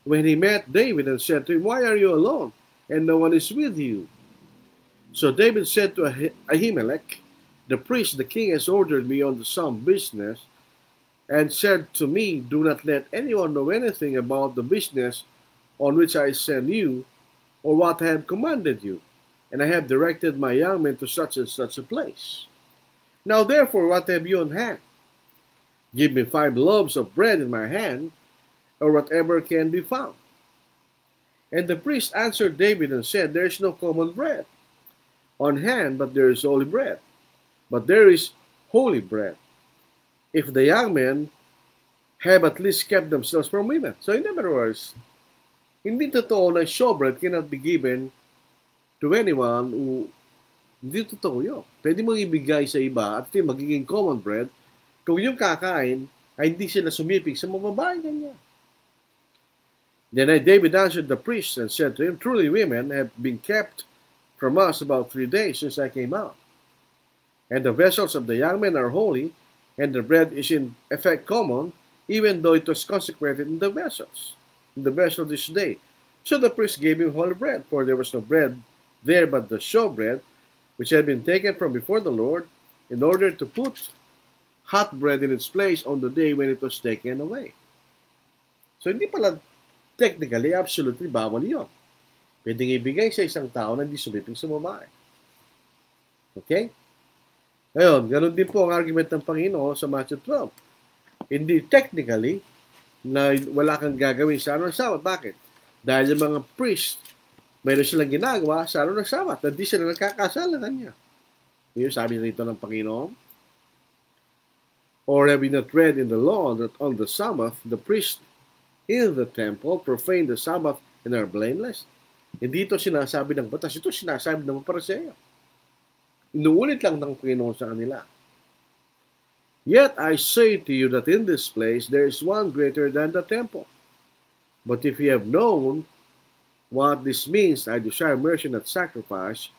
when he met David and said to him, why are you alone, and no one is with you? So David said to Ahimelech, the priest, the king has ordered me on some business, and said to me, do not let anyone know anything about the business on which I send you, or what I have commanded you. And I have directed my young men to such and such a place. Now therefore, what have you on hand? Give me 5 loaves of bread in my hand, or whatever can be found. And the priest answered David and said, there is no common bread on hand, but there is holy bread. But there is holy bread. If the young men have at least kept themselves from women. So in other words, hindi totoo na showbread cannot be given to anyone who hindi totoo yun. Pwede mong ibigay sa iba at ito magiging common bread kung yung kakain ay hindi sila sumipig sa mga babae ganyan. Then David answered the priest and said to him, truly women have been kept from us about 3 days since I came out. And the vessels of the young men are holy, and the bread is in effect common, even though it was consecrated in the vessel this day. So the priest gave him holy bread, for there was no bread there but the showbread, which had been taken from before the Lord, in order to put hot bread in its place on the day when it was taken away. So hindi pala technically, absolutely bawal yun. Pwedeng ibigay sa isang tao na hindi sumiping sa babae. Okay? Ngayon, ganun din po ang argument ng Panginoon sa Matthew 12. Hindi technically na wala kang gagawin sa araw ng Sabat. Bakit? Dahil yung mga priest, mayroon silang ginagawa sa araw ng Sabat na di sila nagkakasala kanya. Yung sabi rito ng Panginoon. Or have you not read in the law that on the Sabbath, the priest in the temple profane the Sabbath and are blameless? Hindi ito sinasabi ng batas. Ito sinasabi ng mga Pariseo. Inuulit lang ng Panginoon sa kanila. Yet I say to you that in this place there is one greater than the temple. But if you have known what this means, I desire mercy not sacrifice,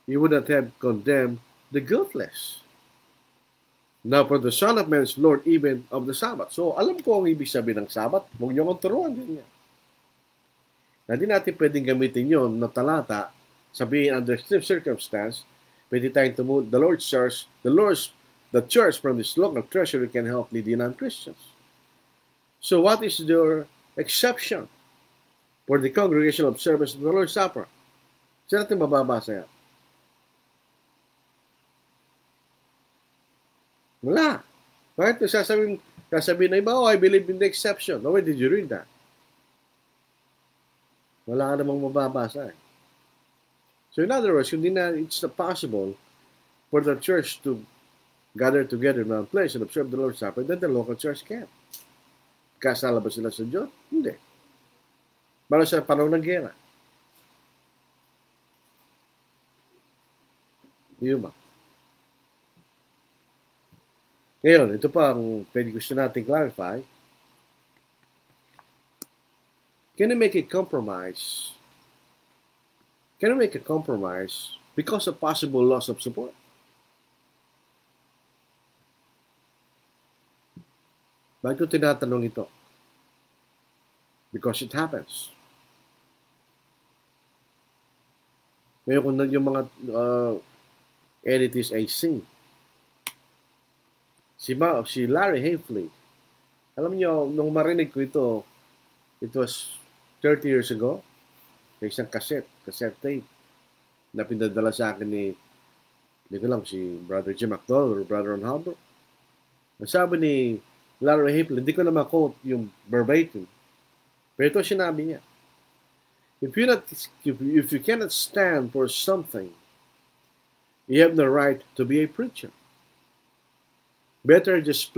you would not have condemned the guiltless. Now for the Son of Man is Lord even of the Sabbath. So alam ko ang ibig sabihin ng Sabbath. Huwag niyo akong turuan. Ganyan. Hindi natin pwedeng gamitin yon na talata, sabihin under extreme circumstance, pwede tayong tumulong, the church from this local treasury can help lead non-Christians. So what is your exception for the congregational observance of the Lord's Supper? Saan natin mababasa yan? Wala. Bakit sasabihin na iba, oh, I believe in the exception. No, where did you read that? Wala ka namang mababasa eh. So in other words, it's not possible for the church to gather together in one place and observe the Lord's Supper, then the local church can't. Kasala ba sila sa Diyos? Hindi. Bala sa panahon ng gera. Yun ba? Ngayon, ito pa ang pwede gusto natin clarify. Can you make a compromise? Can you make a compromise because of possible loss of support? Bakit ko tinatanong ito? Because it happens. Ngayon kung yung mga entities ay sing. Si Larry Haefley, alam niyo, nung marinig ko ito, it was 30 years ago, may isang cassette tape, na pinadala sa akin hindi ko lang, si Brother Jim McDowell or Brother Ron Halbert. Sabi ni Larry Haefley, hindi ko na ma-quote yung verbatim, pero ito sinabi niya, if you cannot stand for something, you have no right to be a preacher. Better just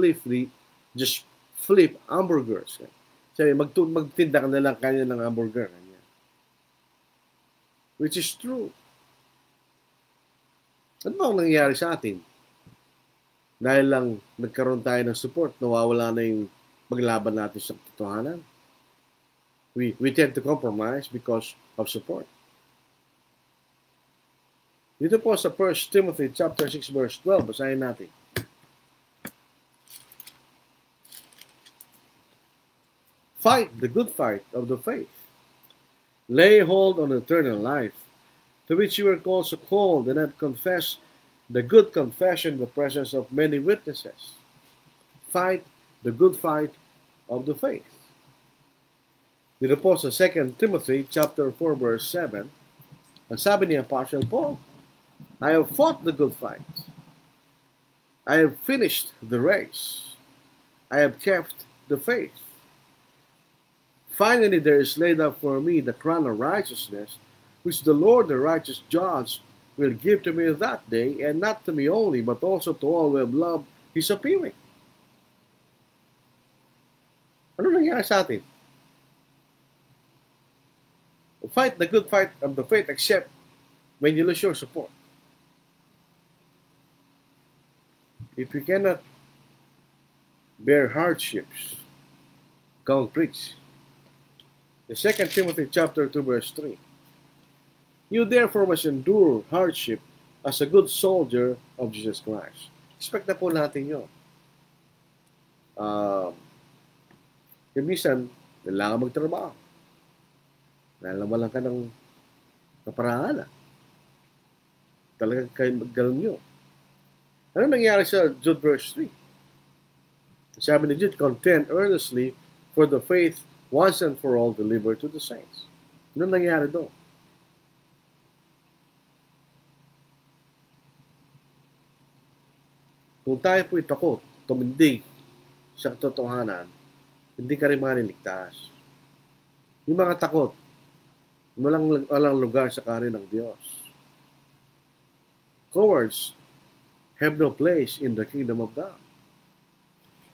flip hamburgers. Sabi, magtinda ka na lang kanya ng hamburger. Which is true. Ano ba ang nangyayari sa atin? Dahil lang nagkaroon tayo ng support, nawawala na yung paglaban natin sa katotohanan. We tend to compromise because of support. Dito po sa 1 Timothy chapter 6 verse 12, basahin natin. Fight the good fight of the faith. Lay hold on eternal life, to which you were also called, and have confessed the good confession in the presence of many witnesses. Fight the good fight of the faith. Dito po sa 2 Timothy chapter 4 verse 7, ang sabi ni Apostle Paul, I have fought the good fight. I have finished the race. I have kept the faith. Finally, there is laid up for me the crown of righteousness, which the Lord, the righteous judge, will give to me that day, and not to me only, but also to all who have loved his appearing. Ano nangyari sa atin? Fight the good fight of the faith except when you lose your support. If you cannot bear hardships, don't preach. The 2 Timothy chapter 2 verse 3. You therefore must endure hardship as a good soldier of Jesus Christ. Expect na po natin yun. Minsan, kailangan magtrabaho. Nalaman lang ka ng kaparahan. Talagang kayo maggalong nyo. Ano nangyari sa Jude verse 3? Sabi ni Jude, contend earnestly for the faith once and for all delivered to the saints. Ano nangyari doon? Kung tayo po'y takot, tumindig sa katotohanan, hindi ka rin maniligtas. Yung mga takot, walang lugar sa kanin ng Diyos. Cowards have no place in the kingdom of God.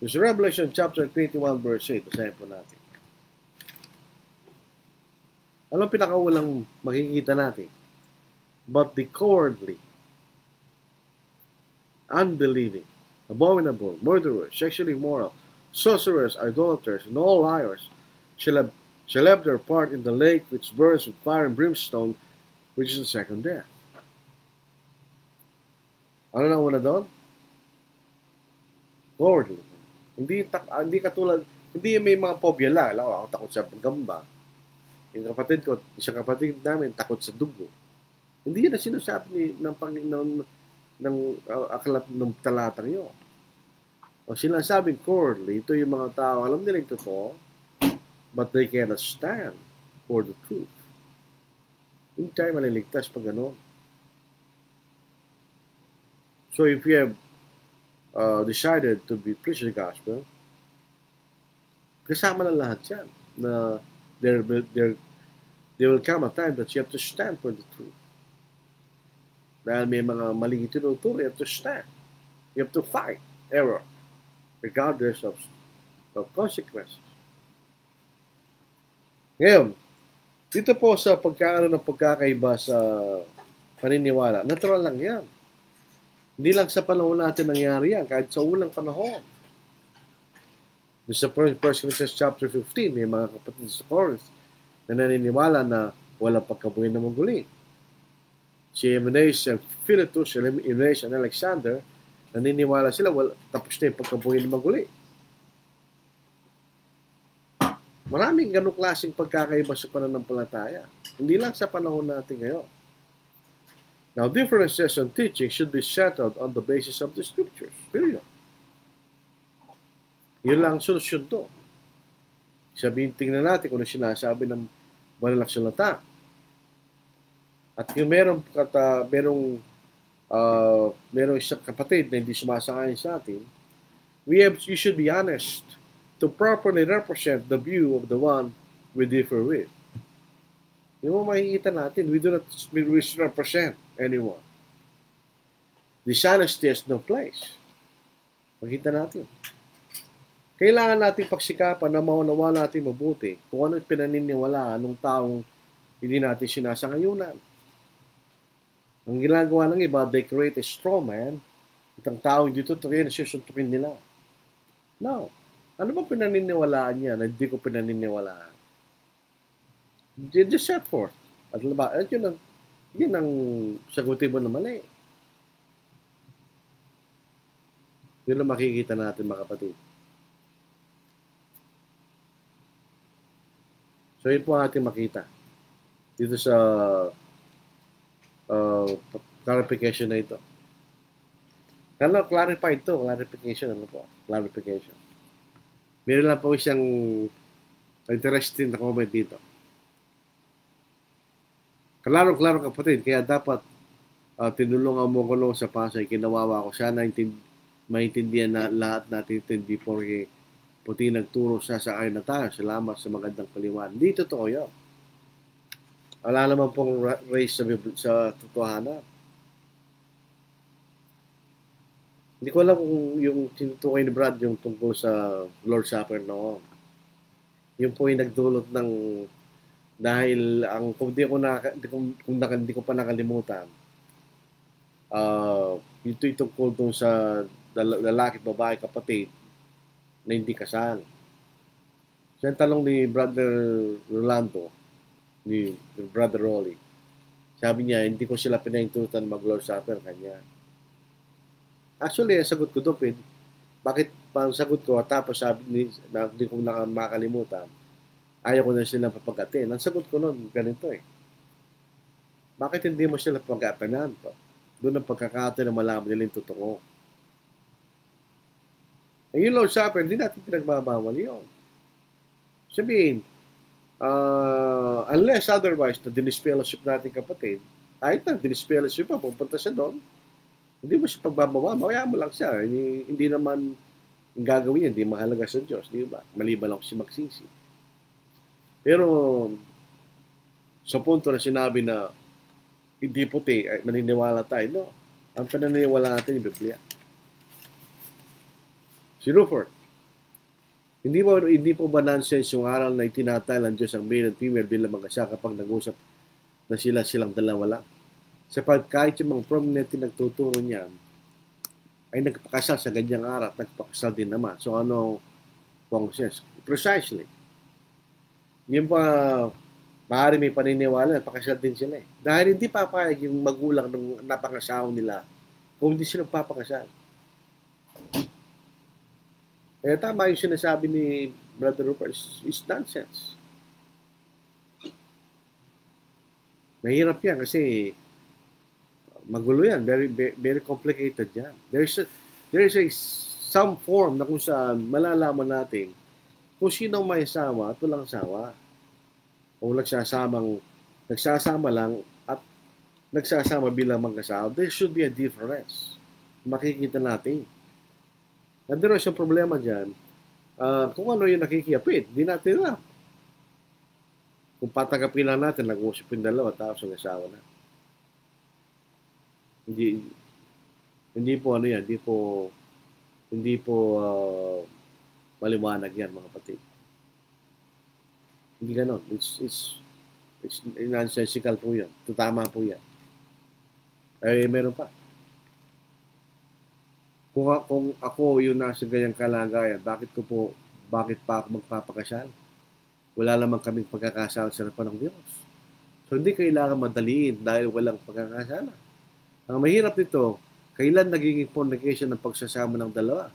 This is Revelation chapter 21 verse 8. Basahin po natin. Anong pinakaulang makikita natin? But the cowardly, unbelieving, abominable, murderers, sexually immoral, sorcerers, idolaters, and all liars shall have their part in the lake which burns with fire and brimstone, which is the second death. Ano na una doon? Cowardly. Hindi katulad, hindi may mga phobia lang. Alam ako, takot sa gamba. Yung kapatid ko, isang kapatid namin, takot sa dugo. Hindi yan ang sinasabi ng aklat ng talatang yun. O sinasabing cowardly, ito yung mga tao, alam nila yung totoo, but they cannot stand for the truth. Hindi tayo maliligtas pag gano'n. So if you have decided to be preach the gospel, kasama na lahat yan, na there will come a time that you have to stand for the truth. Dahil may mga maling itinuturo, you have to stand. You have to fight error, regardless of consequences. Ngayon, dito po sa pagkakaroon ng pagkakaiba sa paniniwala, natural lang yan. Hindi lang sa panahon natin nangyari yan, kahit sa unang panahon. Sa 1 Corinthians chapter 15, may mga kapatid sa Corinth na naniniwala na walang pagkabuhay na muli. Si Hymenaeus and Philetus, Hymenaeus and Alexander, naniniwala sila, tapos na yung pagkabuhay na muli. Maraming ganong klaseng pagkakaiba sa pananampalataya. Hindi lang sa panahon natin ngayon. Now, differences in teaching should be settled on the basis of the scriptures. Period. Yun lang ang solusyon to. Sabihin, tingnan natin kung ano sinasabi ng banal na salita. At yung merong isang kapatid na hindi sumasang-ayon sa atin, you should be honest to properly represent the view of the one we differ with. Yung makikita natin, we do not misrepresent anyone. Dishonesty has no place. Makita natin. Kailangan natin pagsikapan na maunawa natin mabuti kung ano pinaniniwalaan ng taong hindi natin sinasangayunan. Ang ginagawa ng iba, they create a straw man. Itang taong dito, ito rin, susuntukin nila. No. Ano ba pinaniniwalaan niya na hindi ko pinaniniwalaan? Just set forth. At yun ang sagutin mo na mali. Yun ang makikita natin, mga kapatid. So, yun po ang ating makita. Dito sa clarification na ito. Clarification. Clarification. Meron lang po isang interesting na comment dito. Klaro kapatid, kaya dapat tinulungan mo ko sa Pasay, kinawawa ko. Sana maintindihan na lahat natin ito, hindi porke puti nagturo sa akin na tayo. Salamat sa magandang paliwanag. Hindi totoo yun. Wala naman pong race sa totohanan. Hindi ko alam kung yung tinutukoy ni Brad yung tungkol sa Lord's Supper noon. Yun po yung nagdulot ng dahil ang kung di ko pa nakalimutan, ito tungkol dun sa lalaki, babae, kapatid na hindi kasal. Siya ang tanong ni Brother Rolando, ni Brother Rolly. Sabi niya, hindi ko sila pinahintutan mag-Lord Supper kanya. Actually, ang sagot ko doon, bakit pa ang sagot ko, tapos sabi ni, na hindi ko makalimutan, ayaw ko na silang papagatin. Ang sagot ko noon, ganito bakit hindi mo sila pag-atanan? Doon ang pagkakataon na malaman nila yung totoo. Eh, yung Lord Supper, hindi natin pinagbabawal yun. Sabihin, unless otherwise, na dinisfellowship natin kapatid, kahit na dinisfellowship pa, pupunta siya doon, hindi mo siya pagbabawa, mawaya mo lang siya. Hindi naman ang gagawin niya, hindi mahalaga sa Diyos, di ba? Maliban lang siya magsisi. Pero, sa punto na sinabi na hindi puti, ay maniniwala tayo, no? Ang pananiniwala natin yung Biblia. Si Ruford, hindi po ba nonsense yung aral na itinatay ng Diyos ang male and female bilang mag-asa kapag nag-usap na silang dalawa lang? Sapagkat kahit yung mga prominent na nagtuturo niyan ay nagpakasal sa ganyang aral, nagpakasal din naman. So ano pong sense? Precisely. Yung pa, maaari may paniniwala, pakasal din sila eh. Dahil hindi papayag yung magulang ng napangasawa nila kung hindi sila papakasal. Kaya tama yung sinasabi ni Brother Rupert, is nonsense. Mahirap yan kasi magulo yan. Very, very complicated yan. There is some form na kung saan malalaman natin kung sino may asawa at walang asawa. O nagsasama lang at nagsasama bilang mag-asawa, there should be a difference. Makikita natin. Nandun yung problema dyan, kung ano yung nakikiapit, di natin alam. Kung patagapin lang natin, nag-usap yung dalawa, tapos ang asawa na. Hindi po ano yan, hindi po maliwanag yan, mga kapatid. Hindi ganon. It's nonsensical po yan. Tutama po yan. Eh, meron pa. Kung ako yung nasa ganyang kalagayan, bakit pa ako magpapakasal? Wala naman kaming pagkakasal sa harapan ng Diyos. So, hindi kailangan madaliin dahil walang pagkakasala. Ang mahirap nito, kailan nagiging fornication ng pagsasama ng dalawa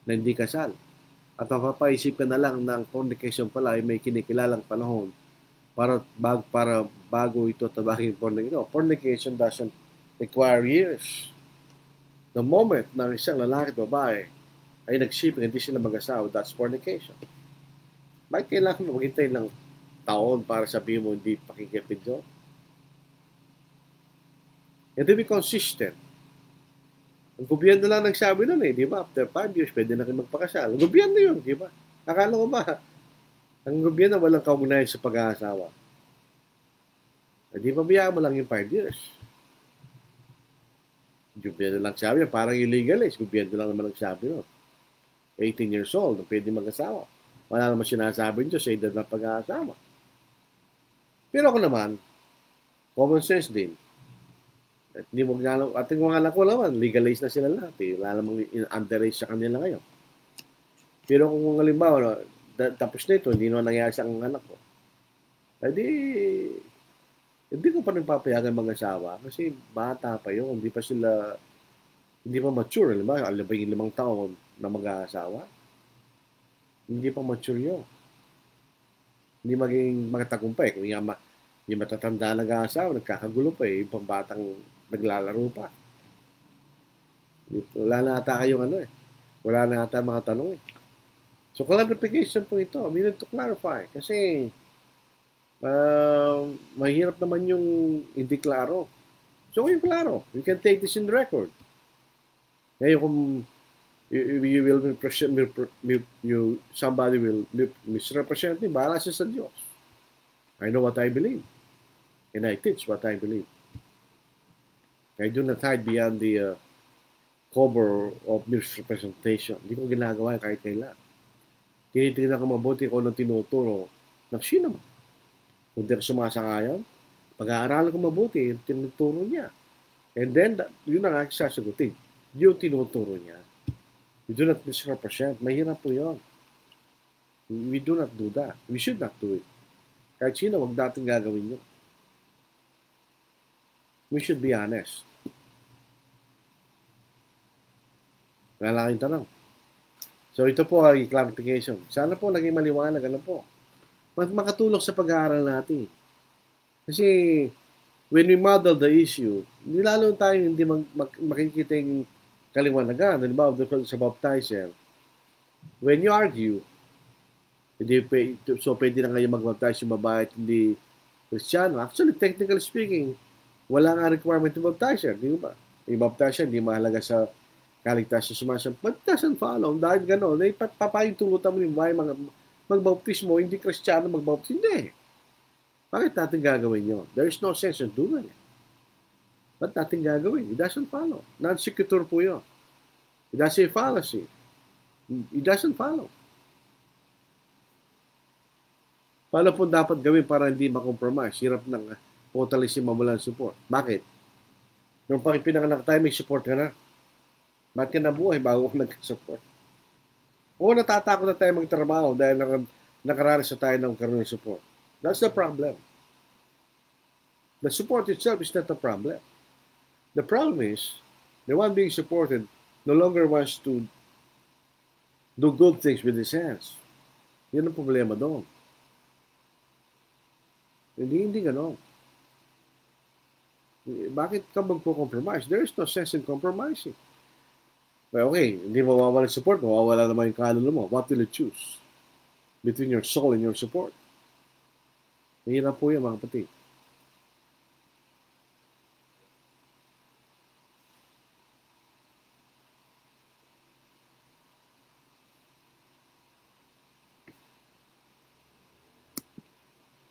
na hindi kasal? At mapapaisip ka na lang ng fornication pala ay may kinikilalang panahon para bago ito tawagin fornication. Fornication doesn't require years. The moment na isang lalaki at babae ay nagsiping hindi sila mag-asawa, that's fornication. Bakit kailangan maghintay ng taon para sabihin mo hindi pakikipid doon? And to be consistent. Ang gobyerno lang nagsabi nun di ba? After 5 years, pwede na kayo magpakasal. Ang gobyerno yun, di ba? Akala ko ba, ang gobyerno walang kaugnayan sa pag-aasawa. Di ba biyaan mo lang yung 5 years? Gobyerno lang sabi, parang illegal gobyerno lang naman nagsabi nun. 18 years old, pwede mag-asawa. Wala naman sinasabi nyo sa edad ng pag-aasawa. Pero ako naman, common sense din. At hindi mo ating mga anak ko naman, legalize na sila lahat. Wala namang underage sa kanila ngayon. Pero kung halimbawa, tapos na ito, hindi naman nangyari sa anak ko. Hindi ko pa rin papayagan mag-asawa kasi bata pa yun. Hindi pa mature. Alam ba yung 5 taon na mag-asawa? Hindi pa mature yun. Hindi maging magtagumpay. Kung yung matatanda nag-asawa, nagkakagulo pa Ibang batang naglalaro pa. Wala na ata kayong Wala na ata mga tanong So, clarification po ito. We need to clarify. Kasi, mahirap naman yung hindi klaro. So, yung klaro. You can take this in the record. Ngayon, kung somebody will misrepresent me, bahala siya sa Diyos. I know what I believe. And I teach what I believe. I do not hide beyond the cover of misrepresentation. Hindi ko ginagawa kahit kailan. Tinitingnan ko mabuti kung anong tinuturo ng sino. Kung di ka sumasangayon, pag-aaralan ko mabuti yung tinuturo niya. And then, yun ang aking sasagutin. Yung tinuturo niya. We do not misrepresent. Mahirap po yun. We do not do that. We should not do it. Kahit sino, wag natin gagawin yun. We should be honest. Lalaking tanong. So ito po ay clarification. Sana po naging maliwanag. Ano po? Makatulong sa pag-aaral natin. Kasi when we model the issue, lalo tayo hindi makikita yung kaliwanagan. Halimbawa, sa baptizer, when you argue, so pwede na ngayon mag-baptize yung babae at hindi Kristiyano. Actually, technically speaking, wala nga requirement ng baptizer. Di ba? Yung baptizer, hindi mahalaga sa kaligtasan sumasabi. But doesn't follow. Dahil gano'n, papayong tulutan mo yung bahay, magbaptismo, hindi Kristiyano magbaptismo. Hindi. Bakit natin gagawin yun? There is no sense in doing it. Ba't natin gagawin? It doesn't follow. Non-sequitur po yun. It doesn't fallacy. It doesn't follow. Paano po dapat gawin para hindi makompromise? Hirap ng totally si mamulan support. Bakit? Nung pinanganak tayo, may support ka na. Bakit ka nabuhay bago ka nagka-support? O natatakot na tayo magtrabaho dahil nakaranas na tayo ng karoon ng support. That's the problem. The support itself is not the problem. The problem is, the one being supported no longer wants to do good things with his hands. Yun ang problema doon. Hindi gano'n. Bakit ka magpo-compromise? There is no sense in compromising. Well, okay, hindi mawawala yung support, mawawala naman yung kaluluwa mo. What will you choose? Between your soul and your support. Mahirap po yan, mga kapatid.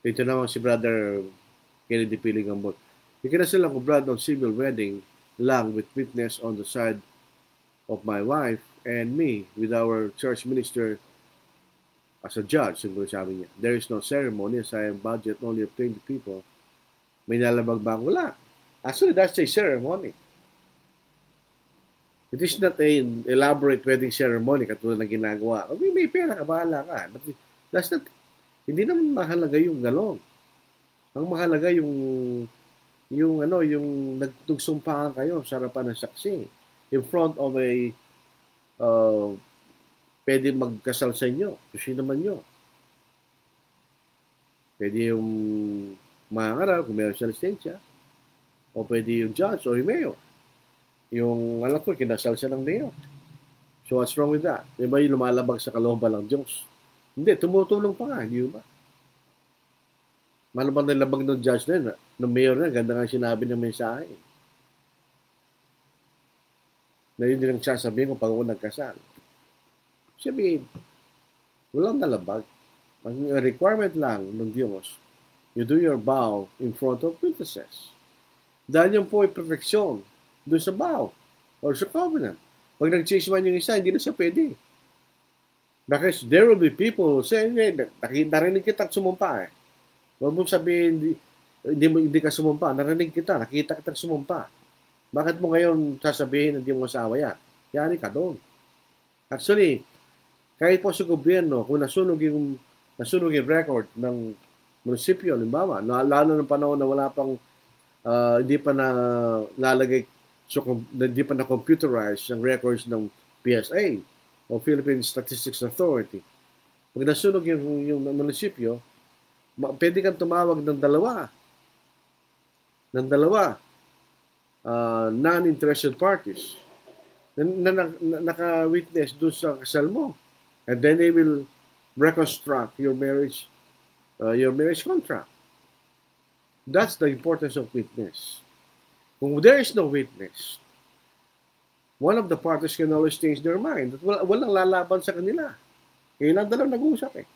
Ito naman si Brother Kennedy Piligambot. Ikinasal ako, brother, on civil wedding lang with witness on the side of my wife and me with our church minister as a judge. Sabi niya, there is no ceremony as I have budget only of 20 people. May nalabag ba? Wala. Actually, that's a ceremony. It is not an elaborate wedding ceremony katulad ng ginagawa. Okay, may pera ka, bahala ka. But that's not, hindi naman mahalaga yung galon. Ang mahalaga yung nagsumpahan kayo sa harapan ng saksi in front of a pwede magkasal sa inyo. Kasi naman nyo. Pwede yung mga ngaral kung meron siya lisensya. O pwede yung judge o yung mayor. Yung alam ko, kinasal siya ng mayor. So what's wrong with that? Di ba yung lumalabag sa kalooban ng Diyos? Hindi, tumutulong pa nga. Hindi ba? Malabang nilabag ng judge na yun, ng mayor na, ganda nga sinabi ng mensahe. Na yun din ang sasabihin ko pag ako nagkasal. Sabihin, walang nalabag. Ang requirement lang ng Diyos, you do your vow in front of witnesses. Dahil yung po ay proteksyon doon sa vow or sa covenant. Pag nag-chisman yung isa, hindi na siya pwede. Because there will be people who say, narinig kita at sumumpa eh. Huwag mo sabihin, hindi ka sumumpa. Narinig kita, nakita kita sumumpa. Bakit mo ngayon sasabihin hindi mo asawa yan? Yari ka doon. Actually, kahit po sa gobyerno, kung nasunog yung record ng munisipyo, limbawa, lalo ng panahon na wala pang, hindi pa na lalagay, hindi pa na computerize ang records ng PSA o Philippine Statistics Authority. Pag nasunog yung munisipyo, pwede kang tumawag ng dalawa non-interested parties na naka-witness doon sa kasal mo. And then they will reconstruct your marriage contract. That's the importance of witness. Kung there is no witness, one of the parties can always change their mind. Walang lalaban sa kanila. Kailan dalawang nag-uusap eh.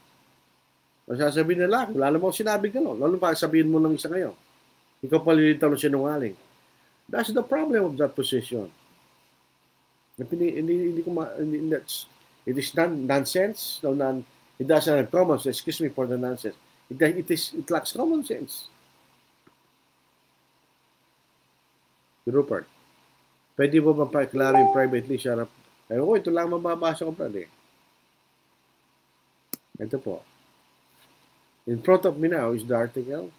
Masasabihin nila, wala mo sinabi gano'n. Lalo pa sabihin mo ng isa ngayon. Ikaw palilitaw ng sinungaling. That's the problem of that position. It is nonsense, It doesn't have common sense. Excuse me for the nonsense. It lacks common sense. Rupert, pwede mo ba pa-klaro yung privately siya? Ayun ko, ito lang mababasa ko pa eh. Ito po. In front of me now is the article.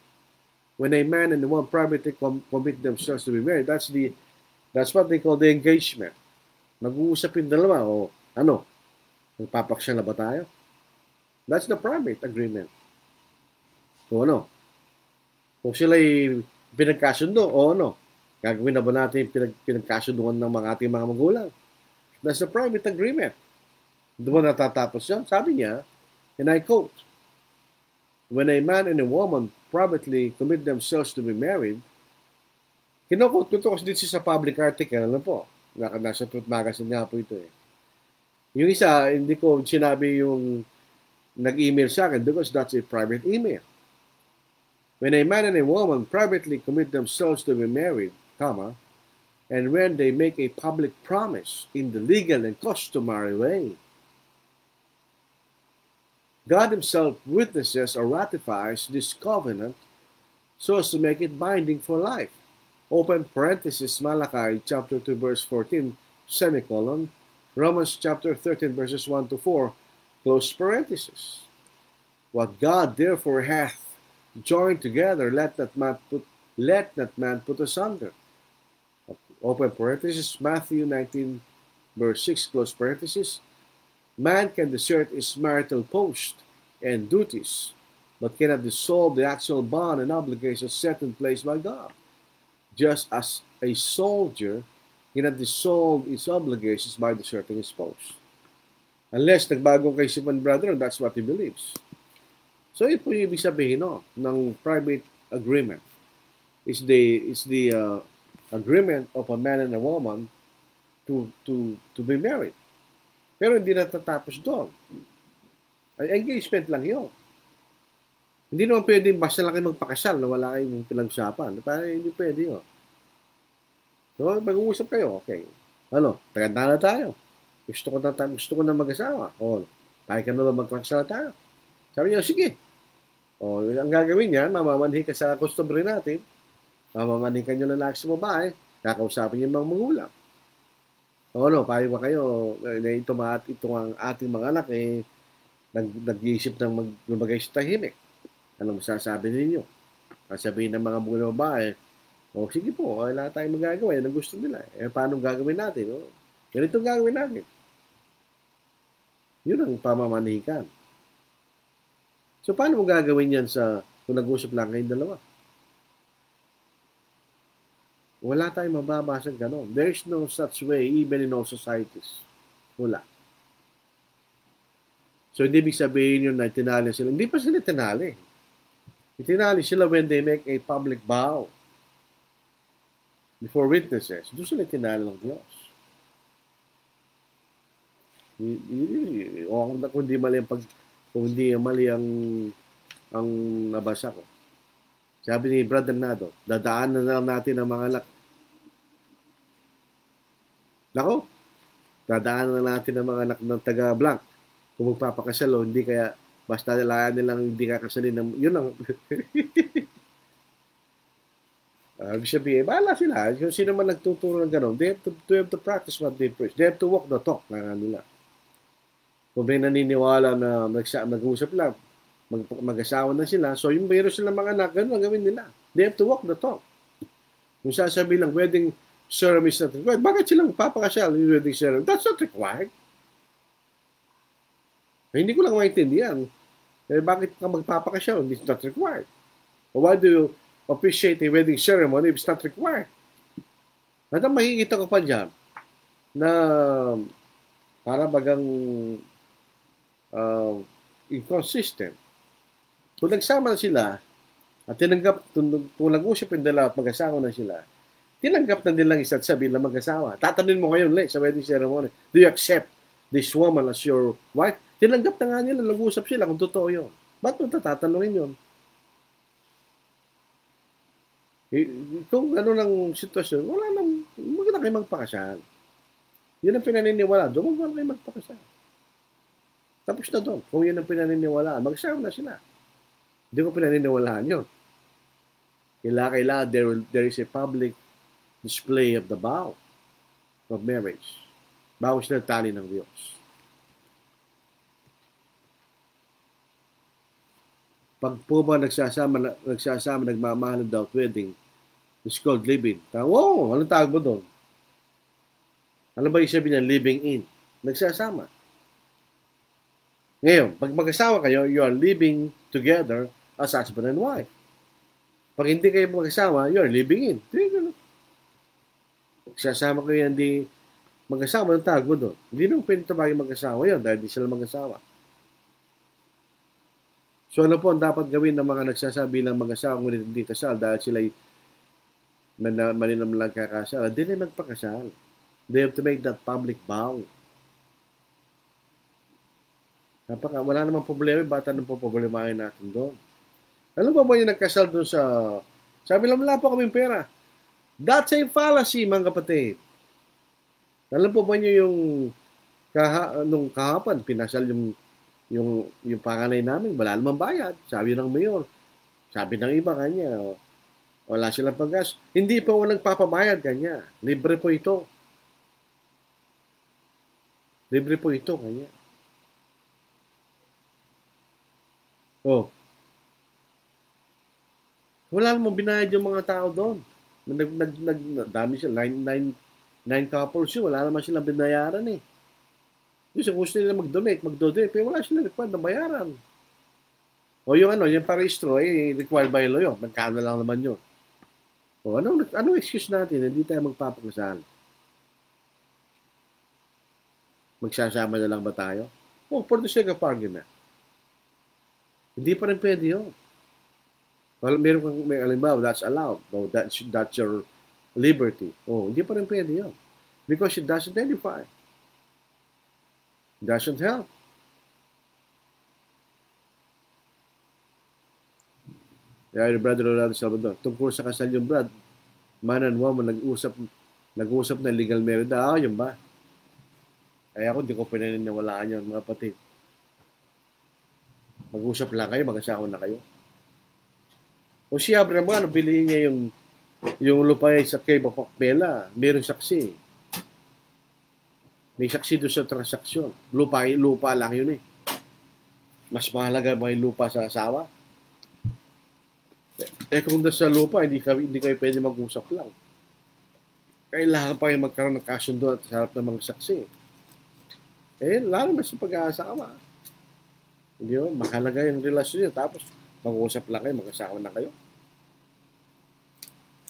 When a man and a woman privately commit themselves to be married, that's what they call the engagement. Mag-uusap yung dalawa o ano, magpapaksya na ba tayo? That's the private agreement. O ano? Kung sila'y pinagkasundo o ano, gagawin na ba natin pinagkasunduan ng mga ating mga magulang? That's the private agreement. Doon ba natatapos yan? Sabi niya, and I quote, when a man and a woman privately commit themselves to be married, kinukot ko ito kasi dito sa public article, ano po, nasa Truth Magazine nga po ito eh. Yung isa, hindi ko sinabi yung nag-email sa akin because that's a private email. When a man and a woman privately commit themselves to be married, comma, and when they make a public promise in the legal and customary way, God Himself witnesses or ratifies this covenant so as to make it binding for life. Open parenthesis, Malachi chapter 2 verse 14, semicolon, Romans chapter 13 verses 1 to 4, close parenthesis. What God therefore hath joined together, let not man put asunder. Open parenthesis, Matthew 19 verse 6, close parenthesis. Man can desert his marital post and duties, but cannot dissolve the actual bond and obligations set in place by God. Just as a soldier cannot dissolve his obligations by deserting his post. Unless nagbagong kaisipan, brother, that's what he believes. So, ito po yung ibig sabihin ng private agreement. Is the agreement of a man and a woman to be married. Pero hindi natatapos doon. Ay, engagement lang yun. Hindi naman pwede basta lang kayo magpakasal na wala kayong pinag-usapan. Parang hindi pwede yun. So, mag-uusap kayo, okay. Ano, tagandaan na tayo. Gusto ko na mag-asawa. O, tayo ka na ba magpakasal tayo? Sabi niya, sige. O, ang gagawin niya, mamamanhi ka sa customer natin. Mamamanhi ka nyo lalaki sa babae. Kakausapin niyo mga magulang. O, ano, payo ba kayo na ito ang ating mga anak nag-iisip ng lumagay sa tahimik. Anong masasabi ninyo? Sasabihin ng mga magulang babae, o sige po, wala tayong magagawa. Yan ang gusto nila. Paano gagawin natin? O, ganito gagawin natin. Yun ang pamamanihikan. So, paano mo gagawin yan kung nag-usap lang kayong dalawa? Wala tayong mababasag gano'n. There is no such way even in all societies. Wala. So, hindi ibig sabihin yun na tinali sila. Hindi pa sila tinali. Itinali sila when they make a public vow before witnesses. Doon sila tinali ng Diyos. Kung hindi mali ang nabasa ko. Sabi ni Brother Nado, dadaanan na lang natin ang mga anak. Nako, dadaanan na natin ang mga anak ng taga-blank. Kung magpapakasal o hindi kaya basta nilang hindi kakasalin. Yun lang. Ibig sabihin, bahala sila. Kung sino man nagtuturo ng gano'n, they have to practice what they preach. They have to walk the talk na nila. Kung may naniniwala na nag-uusap lang, mag-asawa na sila, so yung mayroon silang mga anak, gano'n ang gawin nila. They have to walk the talk. Kung sasabihin lang, wedding ceremony is not required, bakit silang papakasal yung wedding ceremony? That's not required. Hindi ko lang maintindihan. Bakit ka magpapakasal? It's not required. Or why do you appreciate a wedding ceremony if it's not required? At ang makikita ko pa dyan, na para bagang inconsistent. Kung nagsama na sila, at kung nag-usap yung dalawa at mag-asawa na sila, tinanggap na nilang isa't sabi na mag-asawa. Tatanungin mo ngayon sa wedding ceremony, do you accept this woman as your wife? Tinanggap na nga nila, nag-usap sila kung totoo yun. Ba't mo tatanungin yun? Kung ano ng sitwasyon, wala nang, huwag na kayo magpakasal. Yun ang pinaniniwala. Doon huwag na kayo magpakasal. Tapos na doon. Kung yun ang pinaniniwalaan, magsama na sila. Hindi ko pinaniniwalaan yun. Kailangan there is a public display of the vow of marriage. Vow sila tali ng Diyos. Pag po ba nagsasama, nagmamahal without wedding, it's called living. Wow, anong tawag mo doon? Ano ba yung sabi niya? Living in. Nagsasama. Ngayon, pag mag-asawa kayo, you are living together as husband and wife. Pag hindi kayo mag-asawa, you are living in. Nagsasama kayo, hindi mag-asawa, anong tawag mo doon? Hindi nung pwede tawagin mag-asawa yun dahil hindi sila mag-asawa. So ano po ang dapat gawin ng mga nagsasabi ng mag-asawa ngunit hindi kasal dahil sila malinam lang kakasal? Hindi na magpakasal. They have to make that public vow. Wala namang problema, bata nang po problemahin natin doon. Alam ba yung nagkasal doon sa... Sabi lang, wala po kaming pera. That's a fallacy, mga kapatid. Alam po ba niyo yung nung kahapon, pinasal yung panganay namin, wala namang bayad. Sabi ng mayor. Sabi ng iba kanya, wala silang paggas. Hindi pa walang papabayad kanya. Libre po ito. Libre po ito kanya. Oh. Wala namang binayad yung mga tao doon. Dami sila. Nine couples yun. Wala naman silang binayaran eh. Kasi gusto nila mag-donate, pero wala silang required na bayaran. O yung yung parehistro, required by law yun. Magkano lang naman yun. O anong excuse natin? Hindi tayo magpapakasal. Magsasama na lang ba tayo? For the sake of argument. Hindi pa rin pwede yun. Well, may alimbawa, that's allowed. That's your liberty. Hindi pa rin pwede yun. Because it doesn't edify. It doesn't help. Kaya yung brother Rolando Salvador, tungkol sa kasal yung brad, man and woman, nag-uusap na legal marriage. Yun ba? Kaya ako, di ko pinaniniwalaan yun, mga kapatid. Mag-usap lang kayo, mag-asawa na kayo. O si Abraham, bilihin niya yung lupa sa Cave of Macpela, mayroong saksi. May saksi doon sa transaksyon. Lupa lang yun eh. Mas mahalaga ba yung lupa sa asawa? Kung doon sa lupa, hindi kayo pwede mag-usap lang. Kailangan pa yung magkaroon ng kasundo at sa harap ng mga saksi. Lalo na sa pag-aasawa. Hindi ba? Mahalaga yung relasyon niyo. Tapos, mag-uusap lang kayo, mag-asawa na kayo.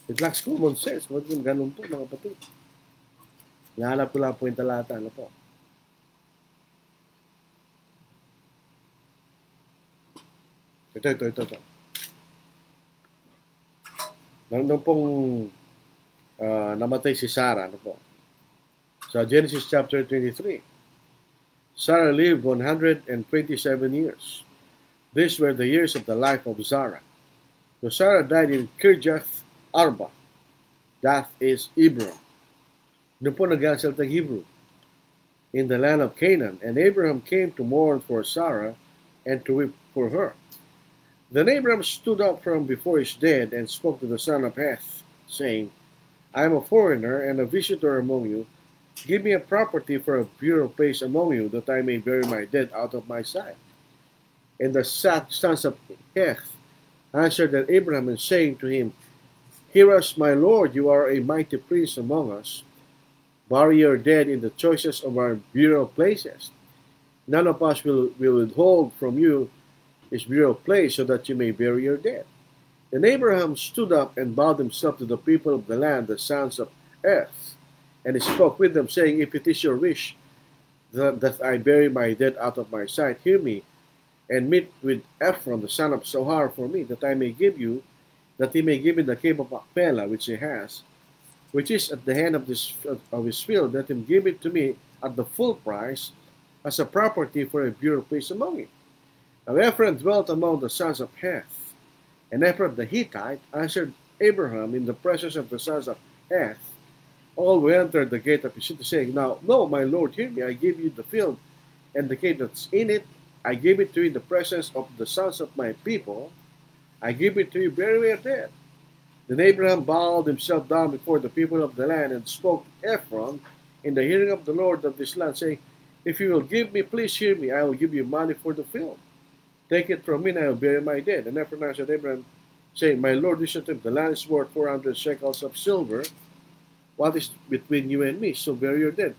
It lacks common sense. Huwag yung ganun po, mga kapatid. Nahanap ko lang po yung talata. Ano po? Ito. Nandun pong namatay si Sarah. Ano po? Sa Genesis chapter 23. Sarah lived 127 years. These were the years of the life of Sarah. So Sarah died in Kirjath Arba. That is Hebron. Doon po nag-asalta Hebrew. In the land of Canaan. And Abraham came to mourn for Sarah and to weep for her. Then Abraham stood up from before his dead and spoke to the son of Heth, saying, I am a foreigner and a visitor among you. Give me a property for a burial place among you, that I may bury my dead out of my sight. And the sons of Heth answered Abraham and saying to him, Hear us, my Lord, you are a mighty prince among us. Bury your dead in the choicest of our burial places. None of us will withhold from you his burial place, so that you may bury your dead. Then Abraham stood up and bowed himself to the people of the land, the sons of Heth. And he spoke with them, saying, If it is your wish that I bury my dead out of my sight, hear me, and meet with Ephron, the son of Sohar, for me, that he may give me the cave of Macpela, which he has, which is at the hand of his field. Let him give it to me at the full price, as a property for a burial place among you. Now Ephron dwelt among the sons of Heth, and Ephron the Hittite answered Abraham in the presence of the sons of Heth. All who entered the gate of his city, saying, Now, no, my Lord, hear me, I give you the field, and the cave that's in it, I give it to you in the presence of the sons of my people. I give it to you very well dead. Then Abraham bowed himself down before the people of the land and spoke to Ephron in the hearing of the Lord of this land, saying, If you will give me, please hear me, I will give you money for the field. Take it from me, and I will bury my dead. And Ephron answered Abraham, saying, My Lord, listen to him. The land is worth 400 shekels of silver. What is between you and me? So bury your dead.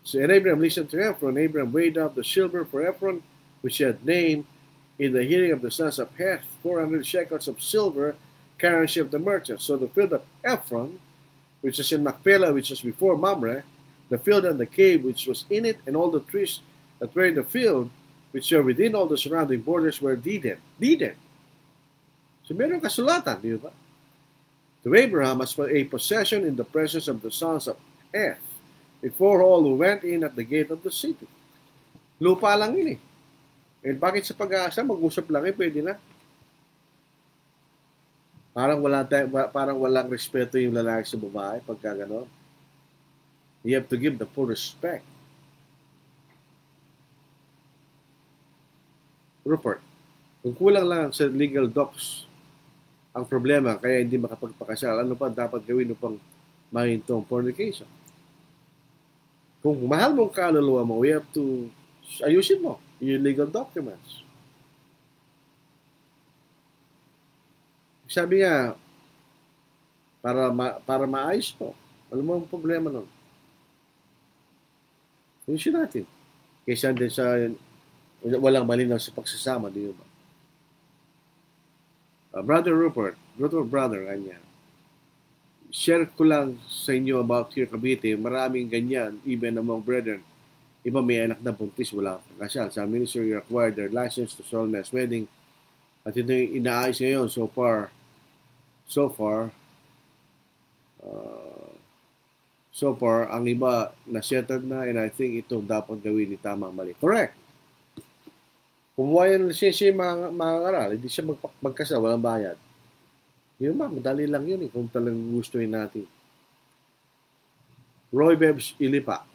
So, and Abraham listened to Ephron. Abraham weighed out the silver for Ephron, which he had named in the hearing of the sons of Heth, 400 shekels of silver, currency of the merchants. So the field of Ephron, which is in Machpelah, which is before Mamre, the field and the cave which was in it, and all the trees that were in the field, which were within all the surrounding borders, were deeded. Deeded. So meron kasulatan, di ba? To Abraham as for a possession in the presence of the sons of Heth, before all who went in at the gate of the city. Lupa lang yun eh. Eh bakit sa pag-aasa, mag-usap lang eh, pwede na. Parang walang respeto yung lalaki sa babae pagka gano'n. You have to give the full respect. Rupert, kung kulang lang sa legal docs ang problema kaya hindi makapagpakasal, ano pa dapat gawin upang mahintong fornication? Kung mahal mong kaluluwa mo, we have to ayusin mo yung legal documents. Sabi nga, para maayos mo. Alam mo ang problema nun? Ayusin natin. Kaysa din sa walang malinaw sa pagsasama, di ba? Brother Rupert, brother, kanya. Share ko lang sa inyo about here Cavite. Maraming ganyan, even among brethren. Iba may anak na buntis, wala kasal. Sa ministry required their license to solemnize wedding. At ito yung inaayos ngayon so far, ang iba na-settled na, and I think ito dapat gawin ni tamang mali. Correct. Kumuha yan ng lisensya yung mga aral, hindi siya magkasal, walang bayad. Yun ba, madali lang yun kung talagang gustuin natin. Roy Bebs Ilipak.